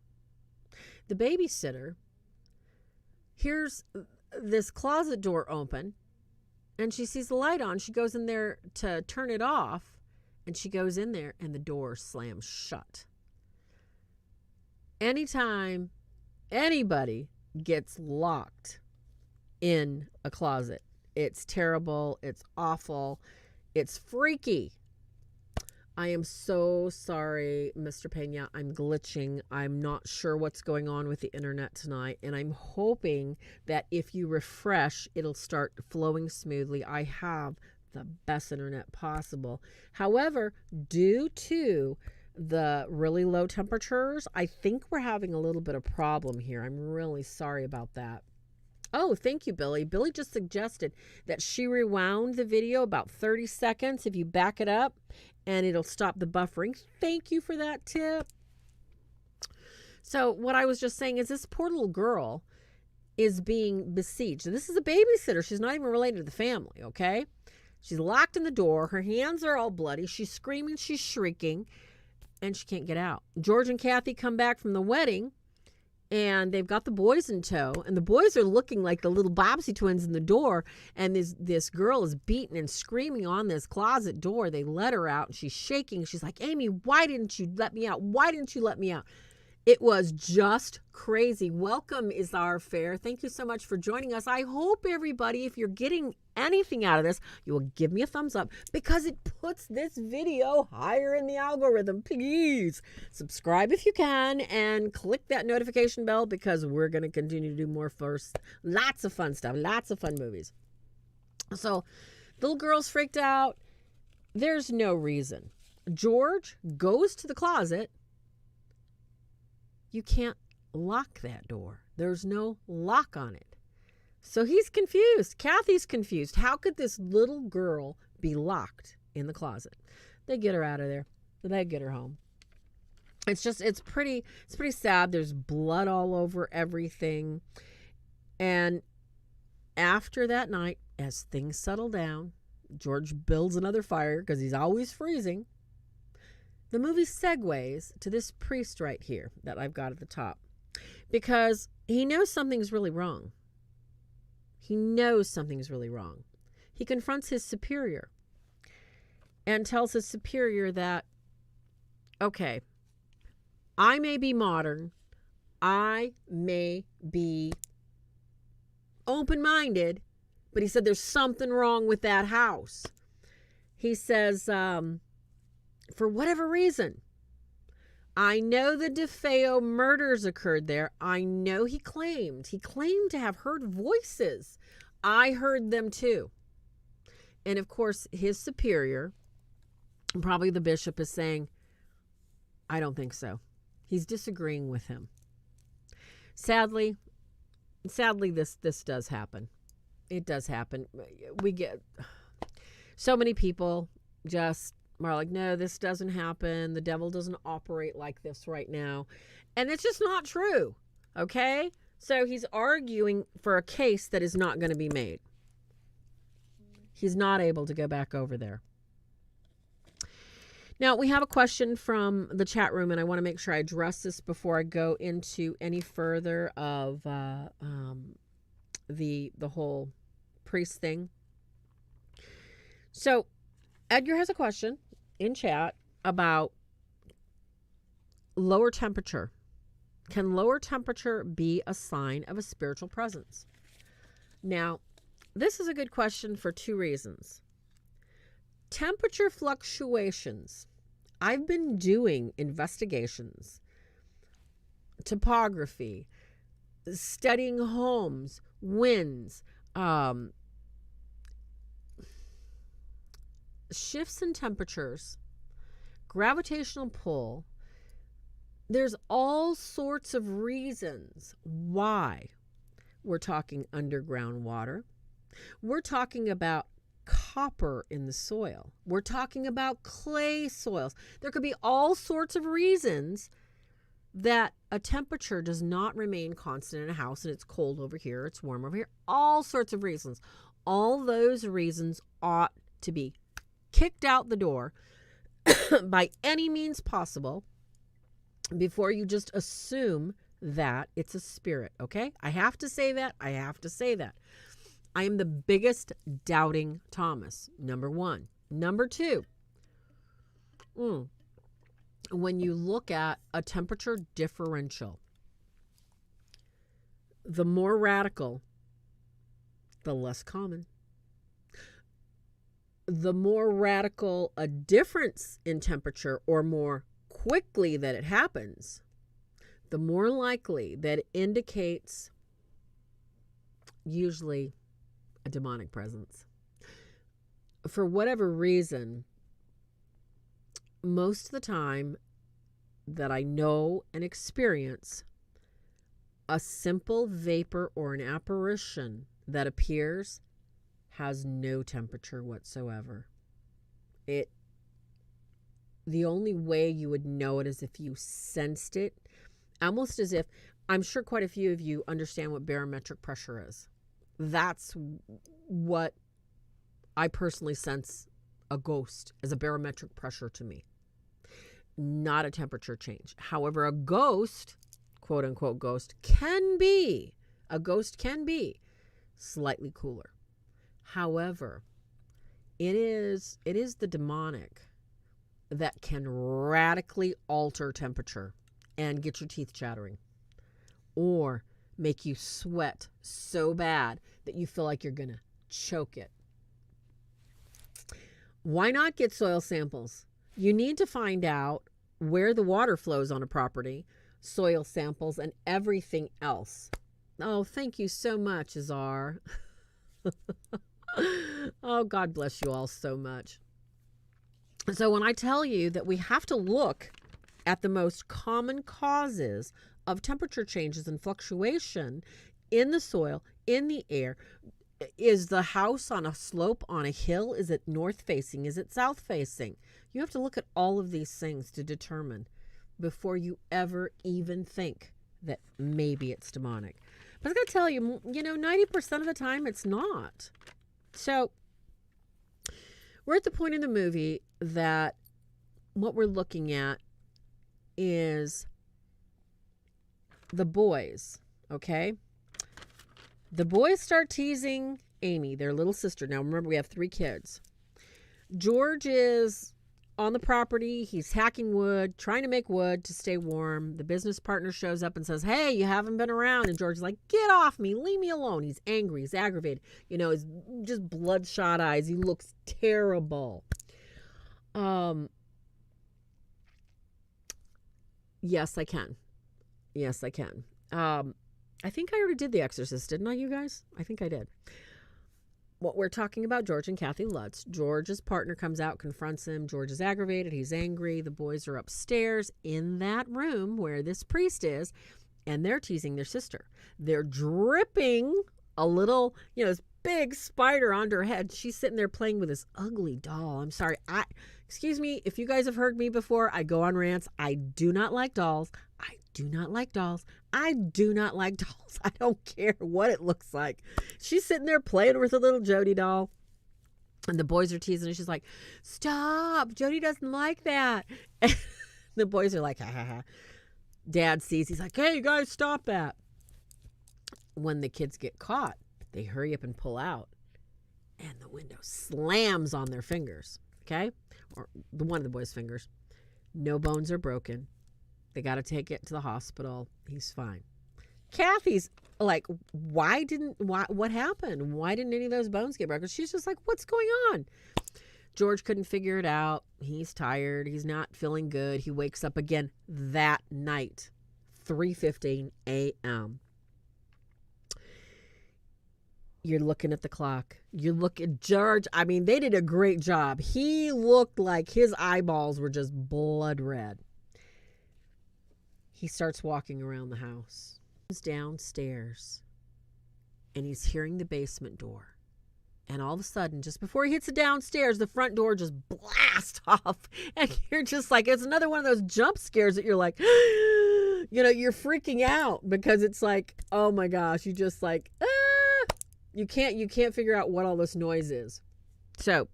The babysitter hears this closet door open, and she sees the light on. She goes in there to turn it off, and she goes in there, and the door slams shut. Anytime anybody gets locked in a closet, it's terrible, it's awful, it's freaky. I am so sorry, Mr. Pena. I'm glitching. I'm not sure what's going on with the internet tonight, and I'm hoping that if you refresh, it'll start flowing smoothly. I have the best internet possible. However, due to the really low temperatures, I think we're having a little bit of problem here. I'm really sorry about that. Oh, thank you, Billy. Billy just suggested that she rewound the video about 30 seconds if you back it up, and it'll stop the buffering. Thank you for that tip. So what I was just saying is this poor little girl is being besieged. This is a babysitter. She's not even related to the family, okay? She's locked in the door. Her hands are all bloody. She's screaming. She's shrieking. And she can't get out. George and Kathy come back from the wedding, and they've got the boys in tow, and the boys are looking like the little Bobbsey twins in the door, and this girl is beating and screaming on this closet door. They let her out, and she's shaking. She's like, Amy, why didn't you let me out? Why didn't you let me out? It was just crazy. Welcome, Izar Fair. Thank you so much for joining us. I hope everybody, if you're getting anything out of this, you will give me a thumbs up because it puts this video higher in the algorithm. Please subscribe if you can and click that notification bell because we're going to continue to do more first. Lots of fun stuff. Lots of fun movies. So little girl's freaked out. There's no reason. George goes to the closet. You can't lock that door. There's no lock on it. So he's confused. Kathy's confused. How could this little girl be locked in the closet? They get her out of there. They get her home. It's pretty sad. There's blood all over everything. And after that night, as things settle down, George builds another fire because he's always freezing. The movie segues to this priest right here that I've got at the top, because he knows something's really wrong. He knows something's really wrong. He confronts his superior and tells his superior that, okay, I may be modern, I may be open-minded, but he said there's something wrong with that house. He says, for whatever reason, I know the DeFeo murders occurred there. I know he claimed to have heard voices. I heard them too. And of course, his superior, probably the bishop, is saying, I don't think so. He's disagreeing with him. Sadly, this does happen. It does happen. We get so many people just are like, no, this doesn't happen. The devil doesn't operate like this right now. And it's just not true. Okay? So he's arguing for a case that is not going to be made. He's not able to go back over there. Now, we have a question from the chat room, and I want to make sure I address this before I go into any further of the whole priest thing. So, Edgar has a question in chat about lower temperature. Can lower temperature be a sign of a spiritual presence? Now, this is a good question for two reasons. Temperature fluctuations. I've been doing investigations, topography, studying homes, winds, shifts in temperatures, gravitational pull. There's all sorts of reasons why we're talking underground water. We're talking about copper in the soil. We're talking about clay soils. There could be all sorts of reasons that a temperature does not remain constant in a house, and it's cold over here, it's warm over here. All sorts of reasons. All those reasons ought to be kicked out the door by any means possible before you just assume that it's a spirit, okay? I have to say that. I am the biggest doubting Thomas, number one. Number two, when you look at a temperature differential, the more radical, the less common. The more radical a difference in temperature, or more quickly that it happens, the more likely that it indicates usually a demonic presence. For whatever reason, most of the time that I know and experience, a simple vapor or an apparition that appears has no temperature whatsoever. The only way you would know it is if you sensed it, almost as if, I'm sure quite a few of you understand what barometric pressure is. That's what I personally sense a ghost as, a barometric pressure to me, not a temperature change. However, a ghost, quote unquote ghost, can be slightly cooler. However, it is the demonic that can radically alter temperature and get your teeth chattering, or make you sweat so bad that you feel like you're going to choke it. Why not get soil samples? You need to find out where the water flows on a property, soil samples, and everything else. Oh, thank you so much, Azar. Oh, God bless you all so much. So when I tell you that we have to look at the most common causes of temperature changes and fluctuation in the soil, in the air, is the house on a slope, on a hill? Is it north facing? Is it south facing? You have to look at all of these things to determine before you ever even think that maybe it's demonic. But I got to tell you, 90% of the time it's not. So we're at the point in the movie that what we're looking at is the boys, okay? The boys start teasing Amy, their little sister. Now, remember, we have 3 kids. George is on the property. He's hacking wood, trying to make wood to stay warm. The business partner shows up and says, hey, you haven't been around. And George is like, get off me. Leave me alone. He's angry. He's aggravated. His just bloodshot eyes. He looks terrible. Yes, I can. I think I already did The Exorcist, didn't I, you guys? I think I did. What we're talking about, George and Kathy Lutz. George's partner comes out, confronts him. George is aggravated. He's angry. The boys are upstairs in that room where this priest is, and they're teasing their sister. They're dripping a little, this big spider onto her head. She's sitting there playing with this ugly doll. I'm sorry. Excuse me, if you guys have heard me before, I go on rants. I do not like dolls. I do not like dolls. I don't care what it looks like. She's sitting there playing with a little Jody doll. And the boys are teasing her. She's like, stop. Jody doesn't like that. And the boys are like, ha, ha, ha. Dad sees. He's like, hey, you guys, stop that. When the kids get caught, they hurry up and pull out. And the window slams on their fingers. Okay? Or one of the boys' fingers. No bones are broken. They got to take it to the hospital. He's fine. Kathy's like, what happened? Why didn't any of those bones get broken? She's just like, what's going on? George couldn't figure it out. He's tired. He's not feeling good. He wakes up again that night, 3:15 a.m. You're looking at the clock. You look at George. I mean, they did a great job. He looked like his eyeballs were just blood red. He starts walking around the house. He's downstairs, and he's hearing the basement door. And all of a sudden, just before he hits the downstairs, the front door just blasts off. And you're just like, it's another one of those jump scares that you're like, you're freaking out because it's like, oh my gosh, you just like, you can't figure out what all this noise is. So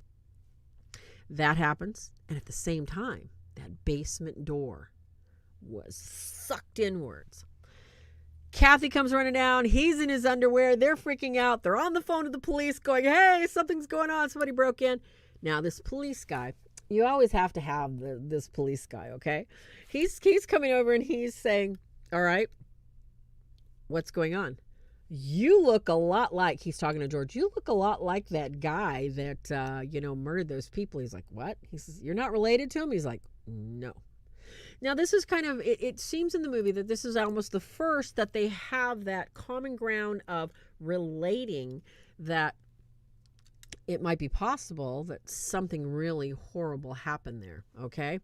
that happens. And at the same time, that basement door was sucked inwards. Kathy comes running down. He's in his underwear. They're freaking out. They're on the phone to the police going, hey, something's going on. Somebody broke in. Now, this police guy, you always have to have this police guy, okay? He's coming over and he's saying, all right, what's going on? You look a lot like, he's talking to George, you look a lot like that guy that, murdered those people. He's like, what? He says, you're not related to him? He's like, no. Now, this is kind of, it seems in the movie that this is almost the first that they have that common ground of relating that it might be possible that something really horrible happened there, okay?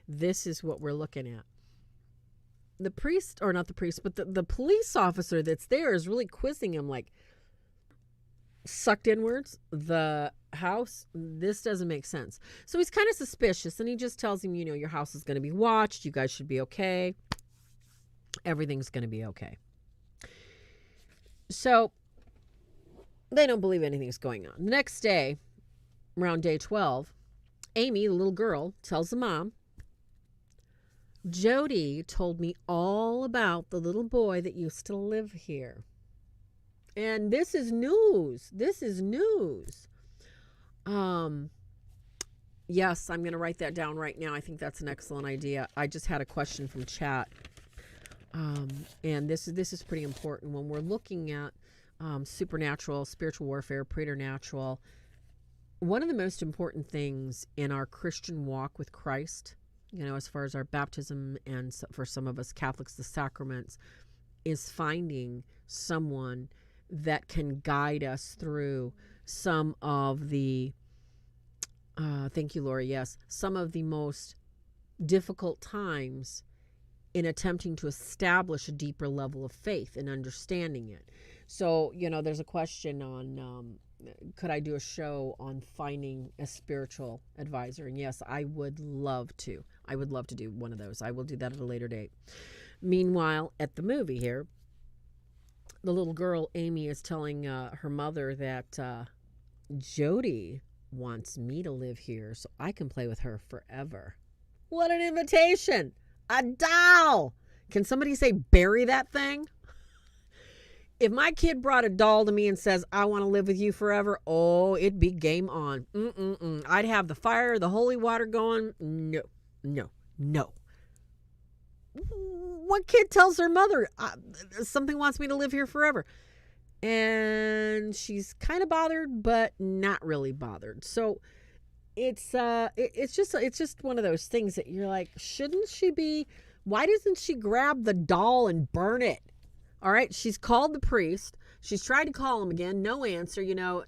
This is what we're looking at. The priest, or not the priest, but the police officer that's there is really quizzing him like, sucked inwards, the house, this doesn't make sense. So he's kind of suspicious, and he just tells him, your house is going to be watched. You guys should be okay. Everything's going to be okay. So they don't believe anything's going on. The next day, around day 12, Amy, the little girl, tells the mom, Jody told me all about the little boy that used to live here. And this is news. Yes, I'm going to write that down right now. I think that's an excellent idea. I just had a question from chat. And this is pretty important when we're looking at supernatural, spiritual warfare, preternatural. One of the most important things in our Christian walk with Christ, as far as our baptism and for some of us Catholics, the sacraments, is finding someone that can guide us through some of the, thank you, Lori, yes, some of the most difficult times in attempting to establish a deeper level of faith and understanding it. So, there's a question on, could I do a show on finding a spiritual advisor? And yes, I would love to. I would love to do one of those. I will do that at a later date. Meanwhile, at the movie here, the little girl, Amy, is telling her mother that Jody wants me to live here so I can play with her forever. What an invitation! A doll! Can somebody say bury that thing? If my kid brought a doll to me and says, I want to live with you forever, oh, it'd be game on. I'd have the fire, the holy water going. No. What kid tells their mother, something wants me to live here forever? And she's kind of bothered, but not really bothered. So it's just one of those things that you're like, shouldn't she be? Why doesn't she grab the doll and burn it? All right, she's called the priest. She's tried to call him again, no answer,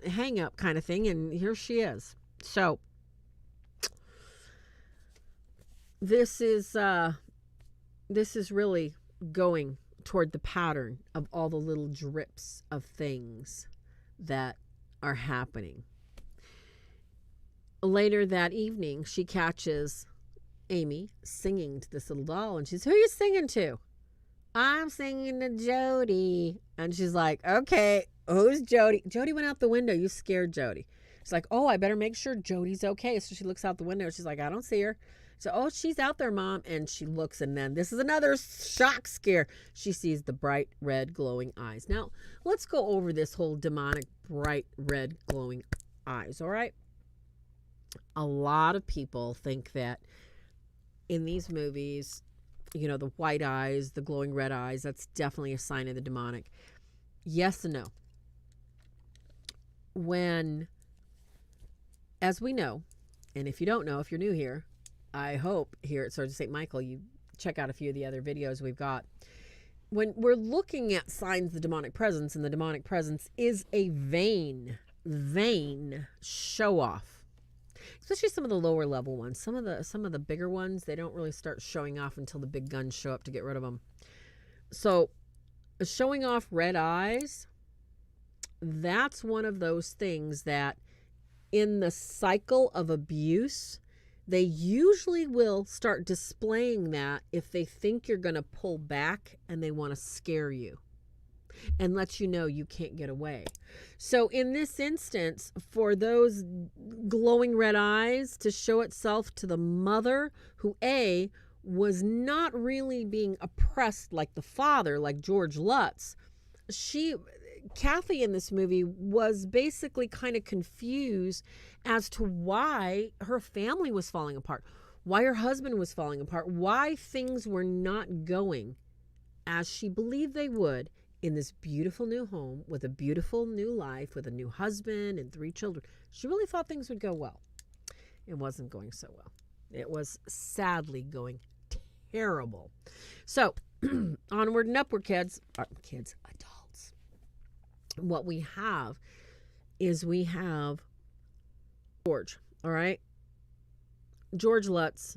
hang up kind of thing, and here she is. So this is really going toward the pattern of all the little drips of things that are happening. Later that evening, she catches Amy singing to this little doll, and she's, who are you singing to? I'm singing to Jody. And she's like, okay, who's Jody? Jody went out the window. You scared Jody. She's like, oh, I better make sure Jody's okay. So she looks out the window. She's like, I don't see her. So, oh, she's out there, Mom. And she looks, and then this is another shock scare. She sees the bright red glowing eyes. Now, let's go over this whole demonic bright red glowing eyes, all right? A lot of people think that in these movies, the white eyes, the glowing red eyes, that's definitely a sign of the demonic. Yes and no. As we know, and if you don't know, if you're new here, I hope here at Swords of St. Michael, you check out a few of the other videos we've got. When we're looking at signs of the demonic presence, and the demonic presence is a vain show off. Especially some of the lower level ones. Some of the bigger ones, they don't really start showing off until the big guns show up to get rid of them. So showing off red eyes, that's one of those things that in the cycle of abuse, they usually will start displaying that if they think you're going to pull back and they want to scare you and let you know you can't get away. So in this instance, for those glowing red eyes to show itself to the mother who was not really being oppressed like the father, like George Lutz, Kathy in this movie was basically kind of confused as to why her family was falling apart, why her husband was falling apart, why things were not going as she believed they would in this beautiful new home with a beautiful new life with a new husband and 3 children. She really thought things would go well. It wasn't going so well. It was sadly going terrible. So onward and upward, adults. What we have is George, all right? George Lutz,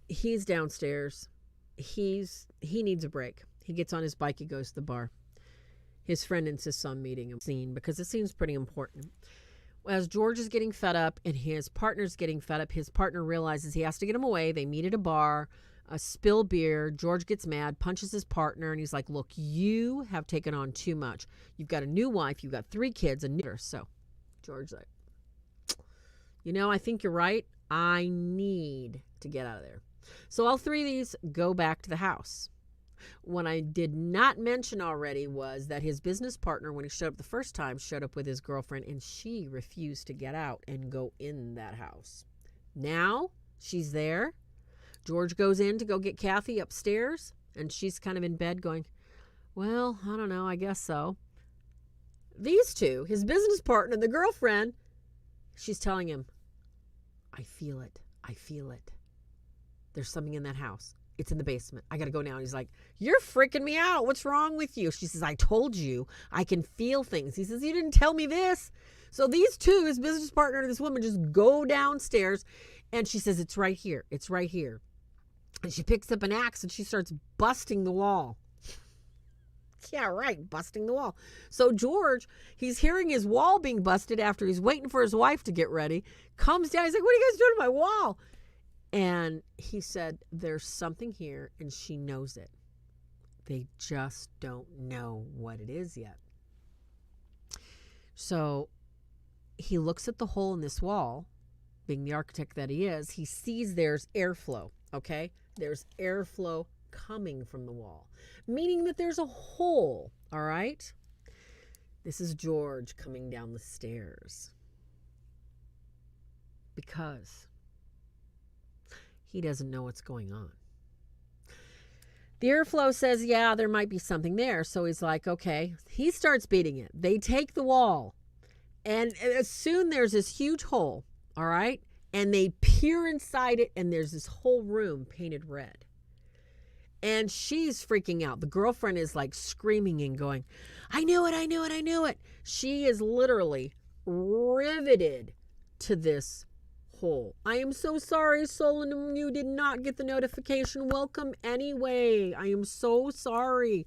he's downstairs. He needs a break. He gets on his bike, he goes to the bar. His friend insists on meeting him because it seems pretty important. As George is getting fed up and his partner's getting fed up, his partner realizes he has to get him away. They meet at a bar, spill beer. George gets mad, punches his partner, and he's like, look, you have taken on too much. You've got a new wife, you've got 3 kids, a new. So George's like, I think you're right. I need to get out of there. So all 3 of these go back to the house. What I did not mention already was that his business partner, when he showed up the first time, showed up with his girlfriend, and she refused to get out and go in that house. Now she's there. George goes in to go get Kathy upstairs, and she's kind of in bed going, well, I don't know, I guess so. These 2, his business partner and the girlfriend, she's telling him, I feel it. There's something in that house. It's in the basement. I got to go now. And he's like, you're freaking me out. What's wrong with you? She says, I told you I can feel things. He says, you didn't tell me this. So these 2, his business partner and this woman, just go downstairs. And she says, it's right here. It's right here. And she picks up an axe and she starts busting the wall. Yeah, right. Busting the wall. So George, he's hearing his wall being busted after he's waiting for his wife to get ready. Comes down. He's like, what are you guys doing to my wall? And he said, there's something here, and she knows it. They just don't know what it is yet. So he looks at the hole in this wall, being the architect that he is. He sees there's airflow, okay? There's airflow coming from the wall, meaning that there's a hole, all right? This is George coming down the stairs because he doesn't know what's going on. The airflow says, yeah, there might be something there. So he's like, okay. He starts beating it. They take the wall, and soon there's this huge hole, all right? And they peer inside it, and there's this whole room painted red. And she's freaking out. The girlfriend is like screaming and going, I knew it, I knew it, I knew it. She is literally riveted to this hole. I am so sorry, Solon, you did not get the notification. Welcome anyway. I am so sorry.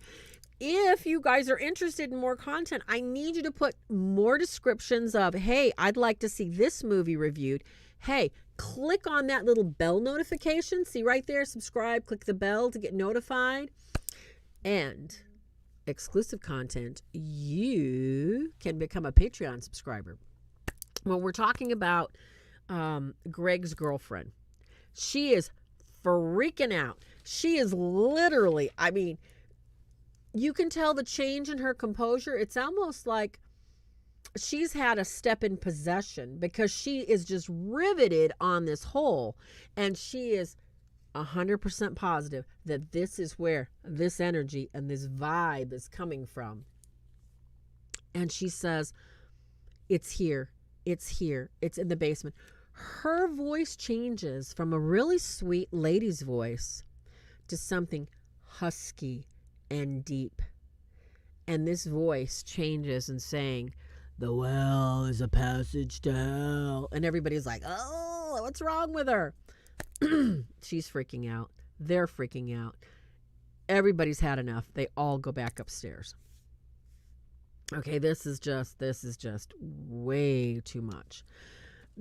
If you guys are interested in more content, I need you to put more descriptions of, hey, I'd like to see this movie reviewed. Hey, click on that little bell notification. See right there, subscribe, click the bell to get notified. And exclusive content, you can become a Patreon subscriber. Well, we're talking about Greg's girlfriend. She is freaking out. She is literally, I mean, you can tell the change in her composure. It's almost like she's had a step in possession because she is just riveted on this hole, and she is 100% positive that this is where this energy and this vibe is coming from. And she says, it's here, it's here, it's in the basement. Her voice changes from a really sweet lady's voice to something husky and deep. And this voice changes and saying, the well is a passage to hell. And everybody's like, oh, what's wrong with her? She's freaking out. They're freaking out. Everybody's had enough. They all go back upstairs. Okay, this is just way too much.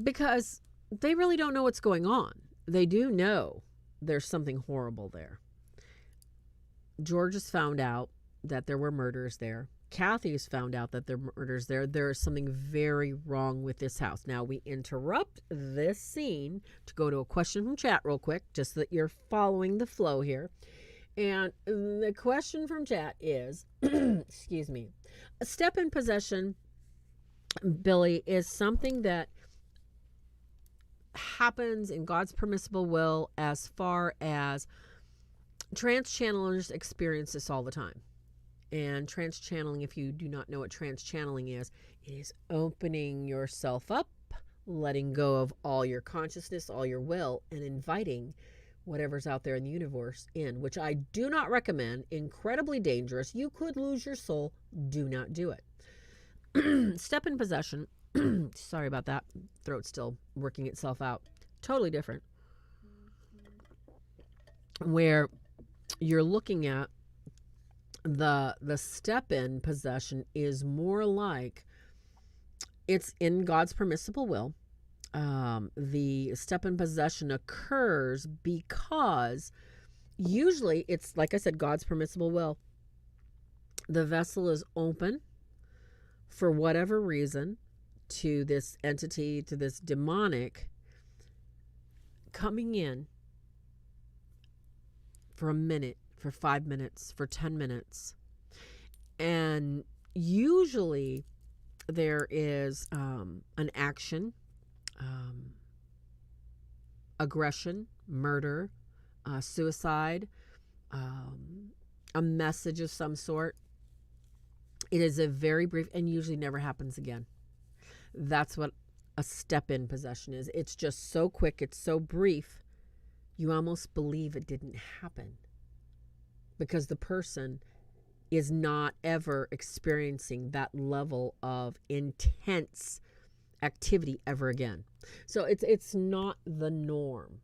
Because they really don't know what's going on. They do know there's something horrible there. George has found out that there were murders there. Kathy's found out that there were murders there. There is something very wrong with this house. Now, we interrupt this scene to go to a question from chat real quick, just so that you're following the flow here. And the question from chat is, excuse me, a step in possession, Billy, is something that happens in God's permissible will, as far as trance channelers experience this all the time. And trance channeling, if you do not know what trance channeling is, it is opening yourself up, letting go of all your consciousness, all your will, and inviting whatever's out there in the universe in, which I do not recommend. Incredibly dangerous. You could lose your soul. Do not do it. Step in possession. Sorry about that. Throat's still working itself out. Totally different. Where you're looking at the step in possession is more like it's in God's permissible will. The step in possession occurs because usually it's, like I said, God's permissible will. The vessel is open for whatever reason to this entity, to this demonic coming in for a minute, for 5 minutes, for 10 minutes. And usually there is an action, aggression, murder, suicide, a message of some sort. It is a very brief and usually never happens again. That's what a step-in possession is. It's just so quick. It's so brief. You almost believe it didn't happen because the person is not ever experiencing that level of intense activity ever again. So it's not the norm.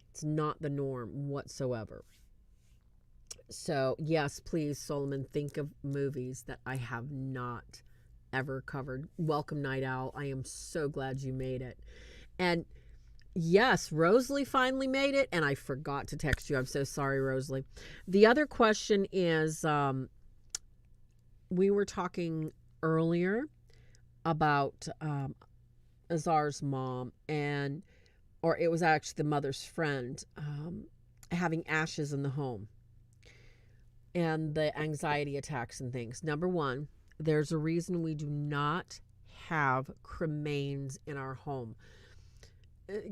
It's not the norm whatsoever. So yes, please, Solomon, think of movies that I have not ever covered. Welcome, Night Owl. I am so glad you made it. And Yes, Rosalie finally made it, and I forgot to text you. I'm so sorry, Rosalie. The other question is, we were talking earlier about Azar's mom, or it was actually the mother's friend, having ashes in the home and the anxiety attacks and things. Number one, there's a reason we do not have cremains in our home.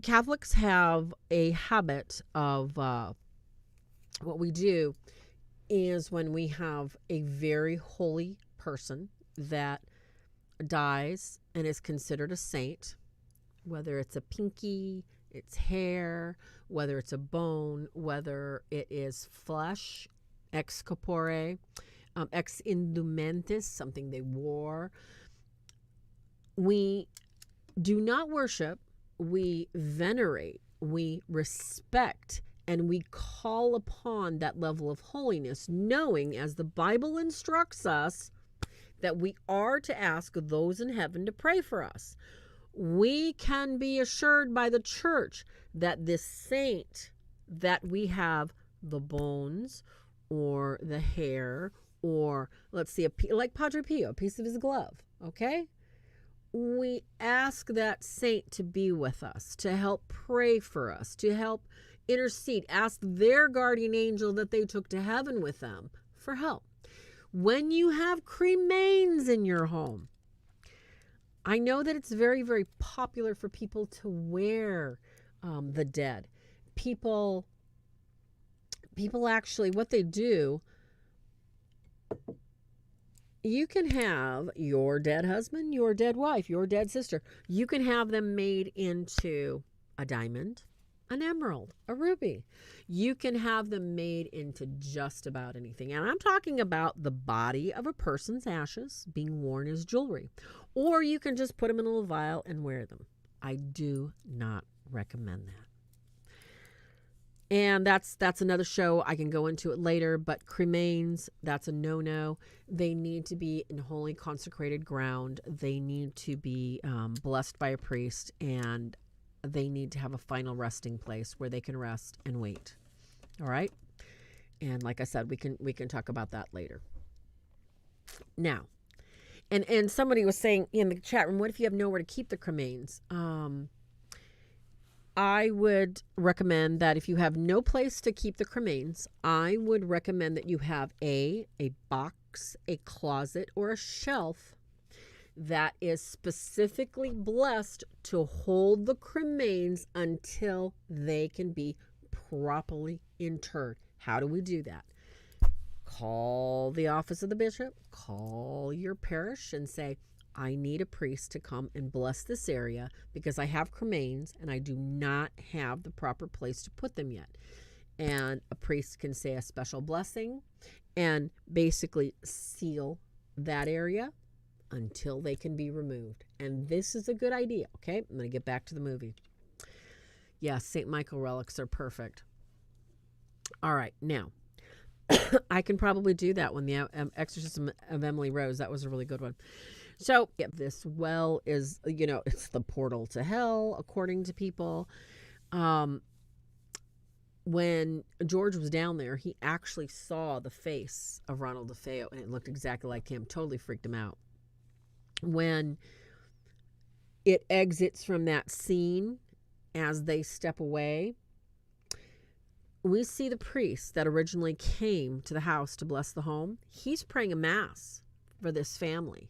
Catholics have a habit of what we do is when we have a very holy person that dies and is considered a saint, whether it's a pinky, it's hair, whether it's a bone, whether it is flesh, ex corpore, ex indumentis, something they wore. We do not worship, we venerate, we respect, and we call upon that level of holiness, knowing, as the Bible instructs us, that we are to ask those in heaven to pray for us. We can be assured by the church that this saint that we have the bones or the hair, or let's see, like Padre Pio, a piece of his glove, okay? We ask that saint to be with us, to help pray for us, to help intercede, ask their guardian angel that they took to heaven with them for help. When you have cremains in your home, I know that it's very, very popular for people to wear the dead. People actually, what they do, you can have your dead husband, your dead wife, your dead sister. You can have them made into a diamond, an emerald, a ruby. You can have them made into just about anything. And I'm talking about the body of a person's ashes being worn as jewelry. Or you can just put them in a little vial and wear them. I do not recommend that. And that's another show. I can go into it later, but cremains, that's a no-no. They need to be in holy consecrated ground. They need to be blessed by a priest, and they need to have a final resting place where they can rest and wait. All right? And like I said, we can talk about that later. Now, and somebody was saying in the chat room, what if you have nowhere to keep the cremains? I would recommend that if you have no place to keep the cremains, I would recommend that you have a box, a closet, or a shelf that is specifically blessed to hold the cremains until they can be properly interred. How do we do that? Call the office of the bishop, call your parish and say, I need a priest to come and bless this area because I have cremains and I do not have the proper place to put them yet. And a priest can say a special blessing and basically seal that area until they can be removed. And this is a good idea, okay? I'm going to get back to the movie. Yes, St. Michael relics are perfect. All right, now, I can probably do that one, the Exorcism of Emily Rose. That was a really good one. So this well is, it's the portal to hell, according to people. When George was down there, he actually saw the face of Ronald DeFeo, and it looked exactly like him. Totally freaked him out. When it exits from that scene, as they step away, we see the priest that originally came to the house to bless the home. He's praying a mass for this family,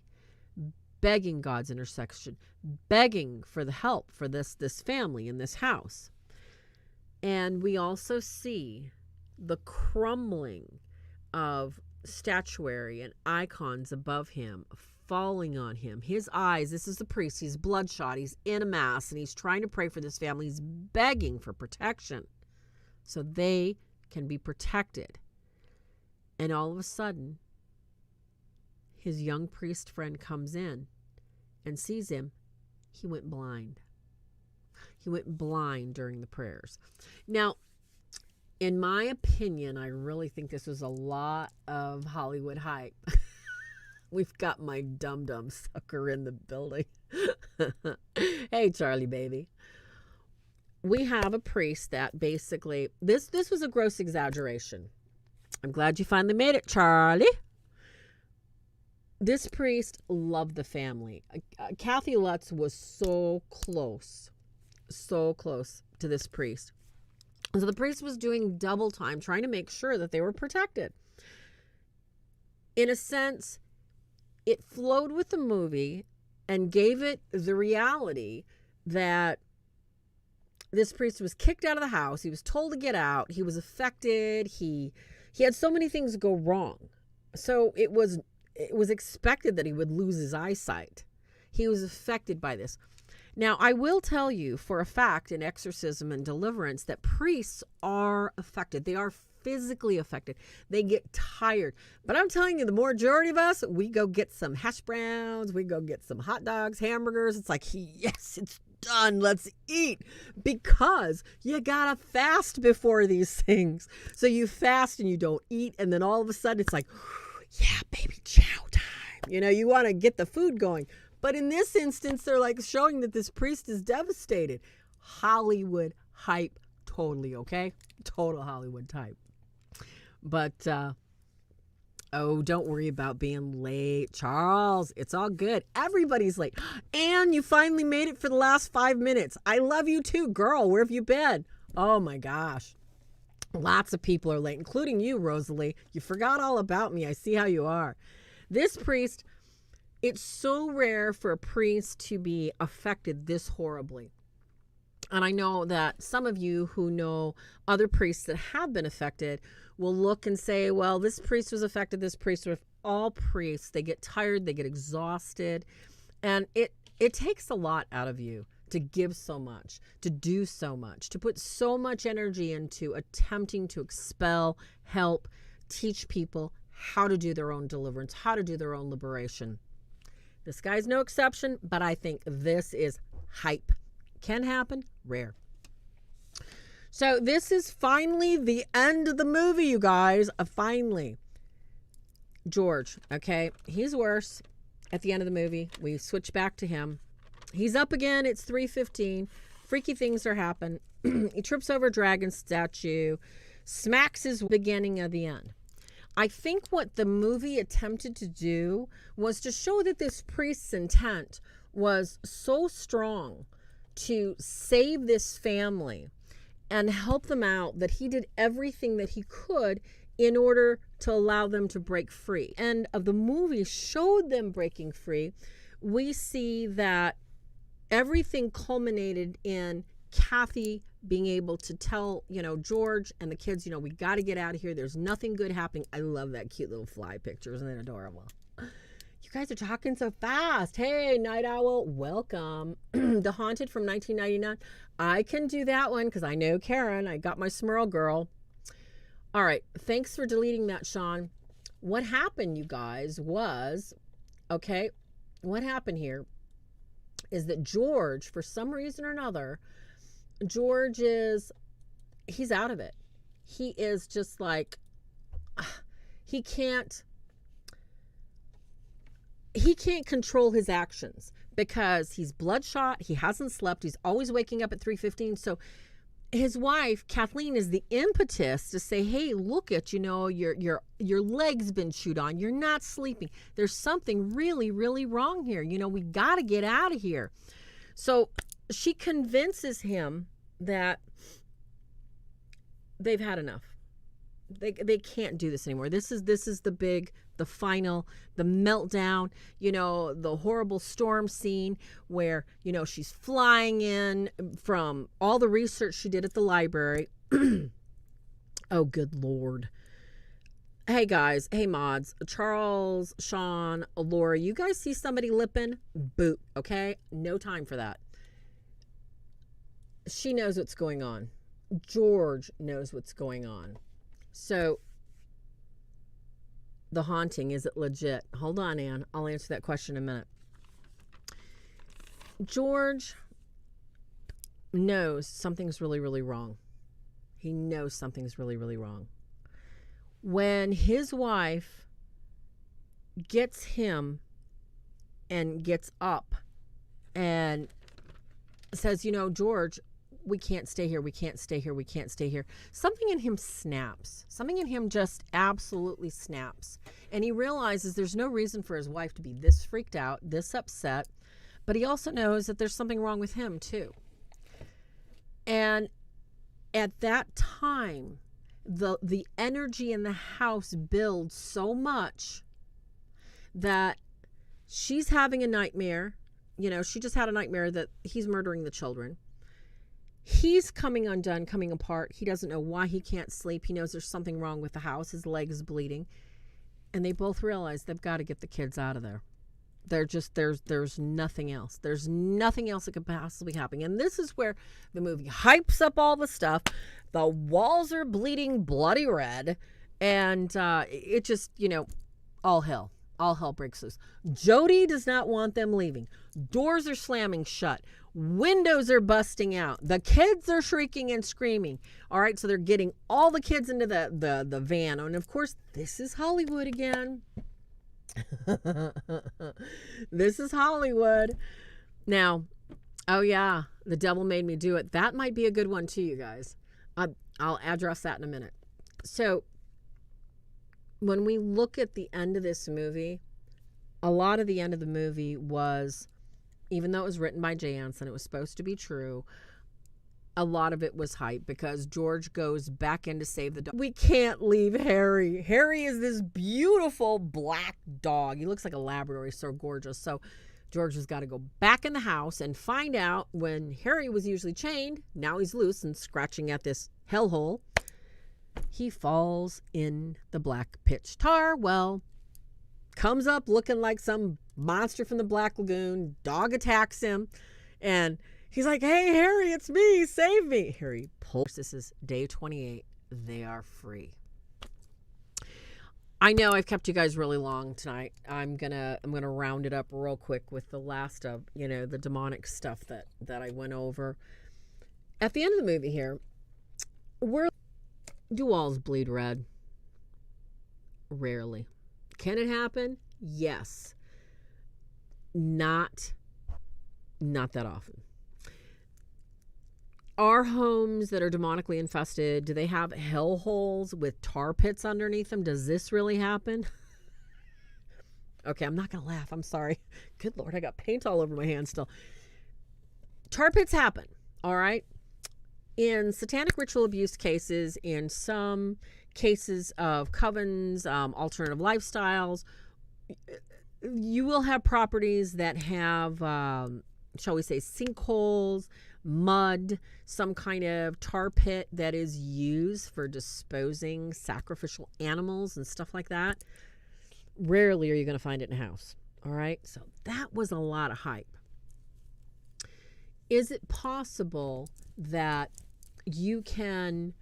begging God's intercession, begging for the help for this family in this house. And we also see the crumbling of statuary and icons above him, falling on him. His eyes, this is the priest, he's bloodshot, he's in a mass, and he's trying to pray for this family. He's begging for protection so they can be protected. And all of a sudden, his young priest friend comes in and sees him. He went blind. He went blind during the prayers. Now, in my opinion, I really think this was a lot of Hollywood hype. We've got my dum-dum sucker in the building. Hey, Charlie, baby. we have a priest that basically, this was a gross exaggeration. I'm glad you finally made it, Charlie. This priest loved the family. Kathy Lutz was so close to this priest. So the priest was doing double time, trying to make sure that they were protected. In a sense, it flowed with the movie and gave it the reality that this priest was kicked out of the house. He was told to get out. He was affected. He had so many things go wrong. So it was expected that he would lose his eyesight. He was affected by this. Now, I will tell you for a fact in Exorcism and Deliverance that priests are affected. They are physically affected. They get tired. But I'm telling you, the majority of us, we go get some hash browns. We go get some hot dogs, hamburgers. It's like, yes, it's done. Let's eat. Because you gotta fast before these things. So you fast and you don't eat. And then all of a sudden it's like, yeah, baby, chow time. You want to get the food going. But in this instance, they're like showing that this priest is devastated. Hollywood hype, totally, okay? Total Hollywood type. But, don't worry about being late. Charles, it's all good. Everybody's late. And you finally made it for the last 5 minutes. I love you too, girl. Where have you been? Oh my gosh. Lots of people are late, including you, Rosalie. You forgot all about me. I see how you are. This priest, it's so rare for a priest to be affected this horribly. And I know that some of you who know other priests that have been affected will look and say, well, this priest was affected, this priest was. All priests, they get tired, they get exhausted. And it takes a lot out of you to give so much, to do so much, to put so much energy into attempting to expel, help, teach people how to do their own deliverance, how to do their own liberation. This guy's no exception, but I think this is hype. Can happen, rare. So this is finally the end of the movie, you guys. Finally. George, okay, he's worse. At the end of the movie, we switch back to him. He's up again. It's 3:15. Freaky things are happening. He trips over a dragon statue, smacks his beginning of the end. I think what the movie attempted to do was to show that this priest's intent was so strong to save this family and help them out that he did everything that he could in order to allow them to break free. And of the movie showed them breaking free. We see that everything culminated in Kathy being able to tell, George and the kids, we got to get out of here. There's nothing good happening. I love that cute little fly picture. Isn't it adorable? You guys are talking so fast. Hey, Night Owl, welcome. The Haunted from 1999. I can do that one because I know Karen. I got my Smurl girl. All right. Thanks for deleting that, Sean. What happened, you guys, was, what happened here is that George, for some reason or another, he's out of it. He is just like, he can't control his actions because he's bloodshot. He hasn't slept. He's always waking up at 3:15. So his wife, Kathleen, is the impetus to say, hey, look at, your leg's been chewed on. You're not sleeping. There's something really, really wrong here. We got to get out of here. So she convinces him that they've had enough. They can't do this anymore. This is the final, the meltdown, the horrible storm scene where, she's flying in from all the research she did at the library. Oh, good Lord. Hey, guys. Hey, mods. Charles, Sean, Laura, you guys see somebody lipping? Boot, okay? No time for that. She knows what's going on. George knows what's going on. So, the haunting, is it legit? Hold on, Ann. I'll answer that question in a minute. George knows something's really, really wrong. He knows something's really, really wrong. When his wife gets him and gets up and says, George, we can't stay here. We can't stay here. We can't stay here. Something in him snaps. Something in him just absolutely snaps. And he realizes there's no reason for his wife to be this freaked out, this upset. But he also knows that there's something wrong with him too. And at that time, the energy in the house builds so much that she's having a nightmare. You know, she just had a nightmare that he's murdering the children. He's coming undone, coming apart. He doesn't know why he can't sleep. He knows there's something wrong with the house. His leg is bleeding. And they both realize they've got to get the kids out of there. They're just, there's nothing else. There's nothing else that could possibly happen. And this is where the movie hypes up all the stuff. The walls are bleeding bloody red. And it just, you know, all hell breaks loose. Jody does not want them leaving. Doors are slamming shut. Windows are busting out. The kids are shrieking and screaming. All right, so they're getting all the kids into the van. And of course, this is Hollywood again. This is Hollywood. Now, oh yeah, The Devil Made Me Do It. That might be a good one too, you guys. I'll address that in a minute. So, when we look at the end of this movie, a lot of the end of the movie was, even though it was written by Jay Anson, it was supposed to be true, a lot of it was hype because George goes back in to save the dog. We can't leave Harry. Harry is this beautiful black dog. He looks like a Labrador. He's so gorgeous. So George has got to go back in the house and find out when Harry was usually chained, now he's loose and scratching at this hellhole. He falls in the black pitch tar. Well, comes up looking like some monster from the Black Lagoon. Dog attacks him. And he's like, hey, Harry, it's me. Save me. Harry pulls. This is day 28. They are free. I know I've kept you guys really long tonight. I'm gonna round it up real quick with the last of, you know, the demonic stuff that I went over. At the end of the movie here, do walls bleed red? Rarely. Can it happen? Yes. Not that often. Are homes that are demonically infested, do they have hell holes with tar pits underneath them? Does this really happen? Okay, I'm not going to laugh. I'm sorry. Good Lord, I got paint all over my hands still. Tar pits happen, all right? In satanic ritual abuse cases, in some cases of covens, alternative lifestyles, you will have properties that have, shall we say, sinkholes, mud, some kind of tar pit that is used for disposing sacrificial animals and stuff like that. Rarely are you going to find it in a house. All right. So that was a lot of hype. Is it possible that you can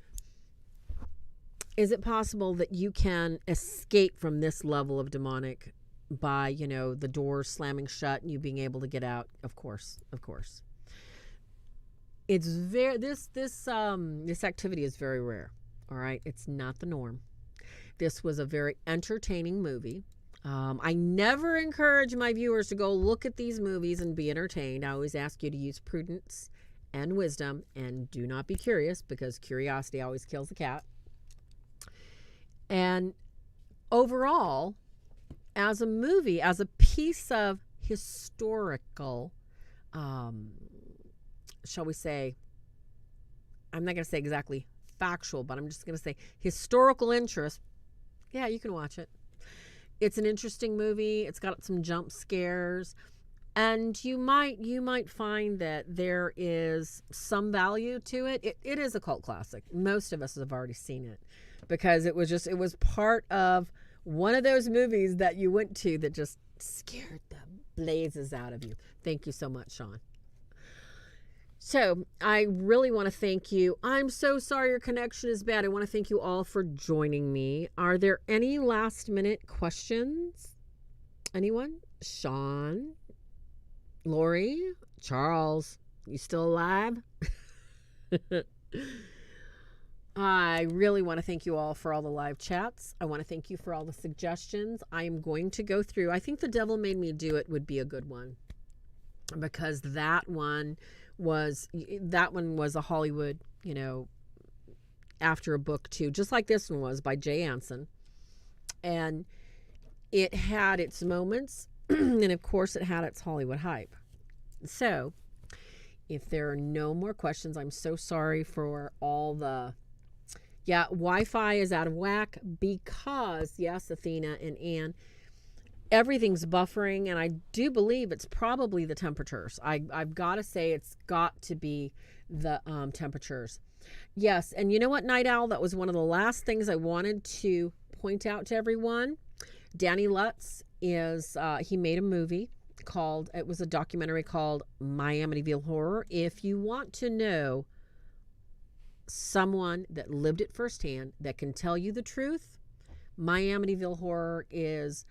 escape from this level of demonic by, you know, the doors slamming shut and you being able to get out? Of course. It's very, this activity is very rare. All right. It's not the norm. This was a very entertaining movie. I never encourage my viewers to go look at these movies and be entertained. I always ask you to use prudence and wisdom and do not be curious, because curiosity always kills the cat. And overall, as a movie, as a piece of historical, shall we say, I'm not going to say exactly factual, but I'm just going to say historical interest. Yeah, you can watch it. It's an interesting movie. It's got some jump scares, and you might find that there is some value to it. It is a cult classic. Most of us have already seen it because it was part of one of those movies that you went to that just scared the blazes out of you. Thank you so much, Sean. So I really want to thank you. I'm so sorry your connection is bad. I want to thank you all for joining me. Are there any last minute questions? Anyone? Sean? Lori? Charles? You still alive? I really want to thank you all for all the live chats. I want to thank you for all the suggestions. I am going to go through. I think The Devil Made Me Do It would be a good one, because that one that one was a Hollywood, after a book too, just like this one was by Jay Anson. And it had its moments, and of course it had its Hollywood hype. So if there are no more questions, I'm so sorry for all the, Wi-Fi is out of whack because, yes, Athena and Anne, everything's buffering, and I do believe it's probably the temperatures. I've got to say it's got to be the temperatures. Yes, and you know what, Night Owl? That was one of the last things I wanted to point out to everyone. Danny Lutz he made a movie it was a documentary called My Amityville Horror. If you want to know someone that lived it firsthand, that can tell you the truth, My Amityville Horror is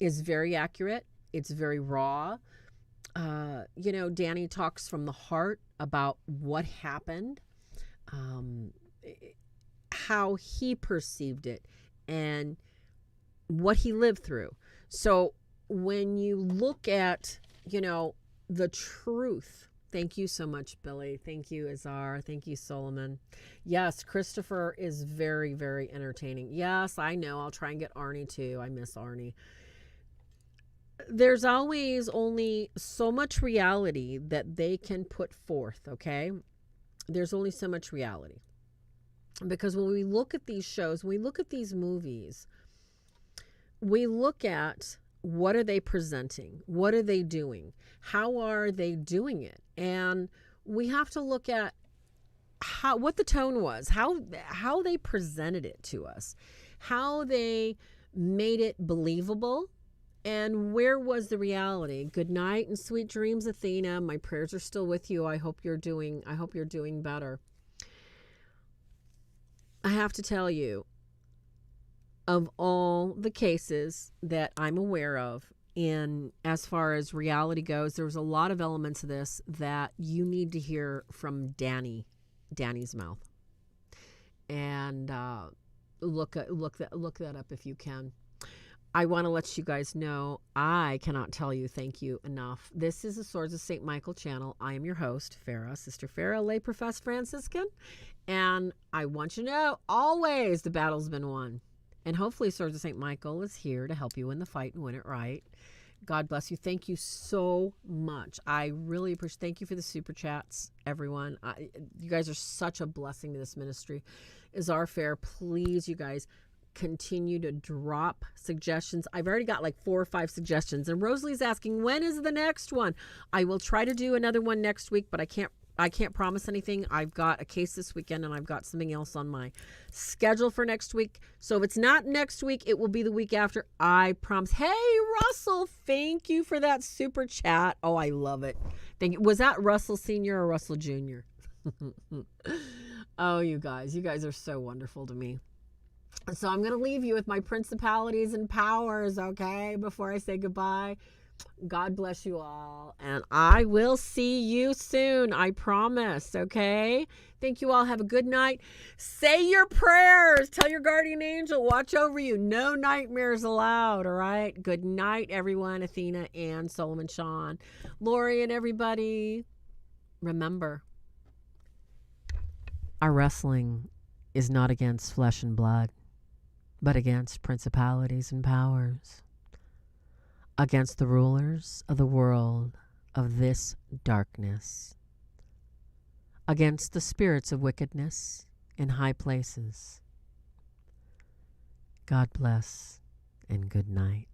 very accurate. It's very raw. Danny talks from the heart about what happened, how he perceived it, and what he lived through. So when you look at, the truth, thank you so much, Billy. Thank you, Azar. Thank you, Solomon. Yes, Christopher is very, very entertaining. Yes, I know. I'll try and get Arnie too. I miss Arnie. There's always only so much reality that they can put forth, okay? There's only so much reality. Because when we look at these shows, when we look at these movies, we look at what are they presenting? What are they doing? How are they doing it? And we have to look at what the tone was, how they presented it to us, how they made it believable, and where was the reality. Good night and sweet dreams, Athena. My prayers are still with you. I hope you're doing better. I have to tell you, of all the cases that I'm aware of, in as far as reality goes, there's a lot of elements of this that you need to hear from Danny's mouth. And look that up if you can. I want to let you guys know, I cannot tell you thank you enough. This is the Swords of St. Michael channel. I am your host, Farah, Sister Farah, lay professed Franciscan. And I want you to know, always the battle's been won. And hopefully Swords of St. Michael is here to help you win the fight and win it right. God bless you. Thank you so much. I really appreciate. Thank you for the super chats, everyone. You guys are such a blessing to this ministry. Is our fair? Please, you guys, continue to drop suggestions. I've already got like 4 or 5 suggestions, and Rosalie's asking, when is the next one? I will try to do another one next week, but I can't promise anything. I've got a case this weekend, and I've got something else on my schedule for next week. So if it's not next week, it will be the week after. I promise. Hey, Russell, thank you for that super chat. Oh, I love it. Thank you. Was that Russell Sr. or Russell Jr.? Oh, you guys are so wonderful to me. So I'm going to leave you with my principalities and powers, okay, before I say goodbye. God bless you all, and I will see you soon. I promise, okay? Thank you all. Have a good night. Say your prayers. Tell your guardian angel, watch over you. No nightmares allowed, all right? Good night, everyone. Athena and Solomon Sean. Lori and everybody. Remember, our wrestling is not against flesh and blood, but against principalities and powers, against the rulers of the world of this darkness, against the spirits of wickedness in high places. God bless and good night.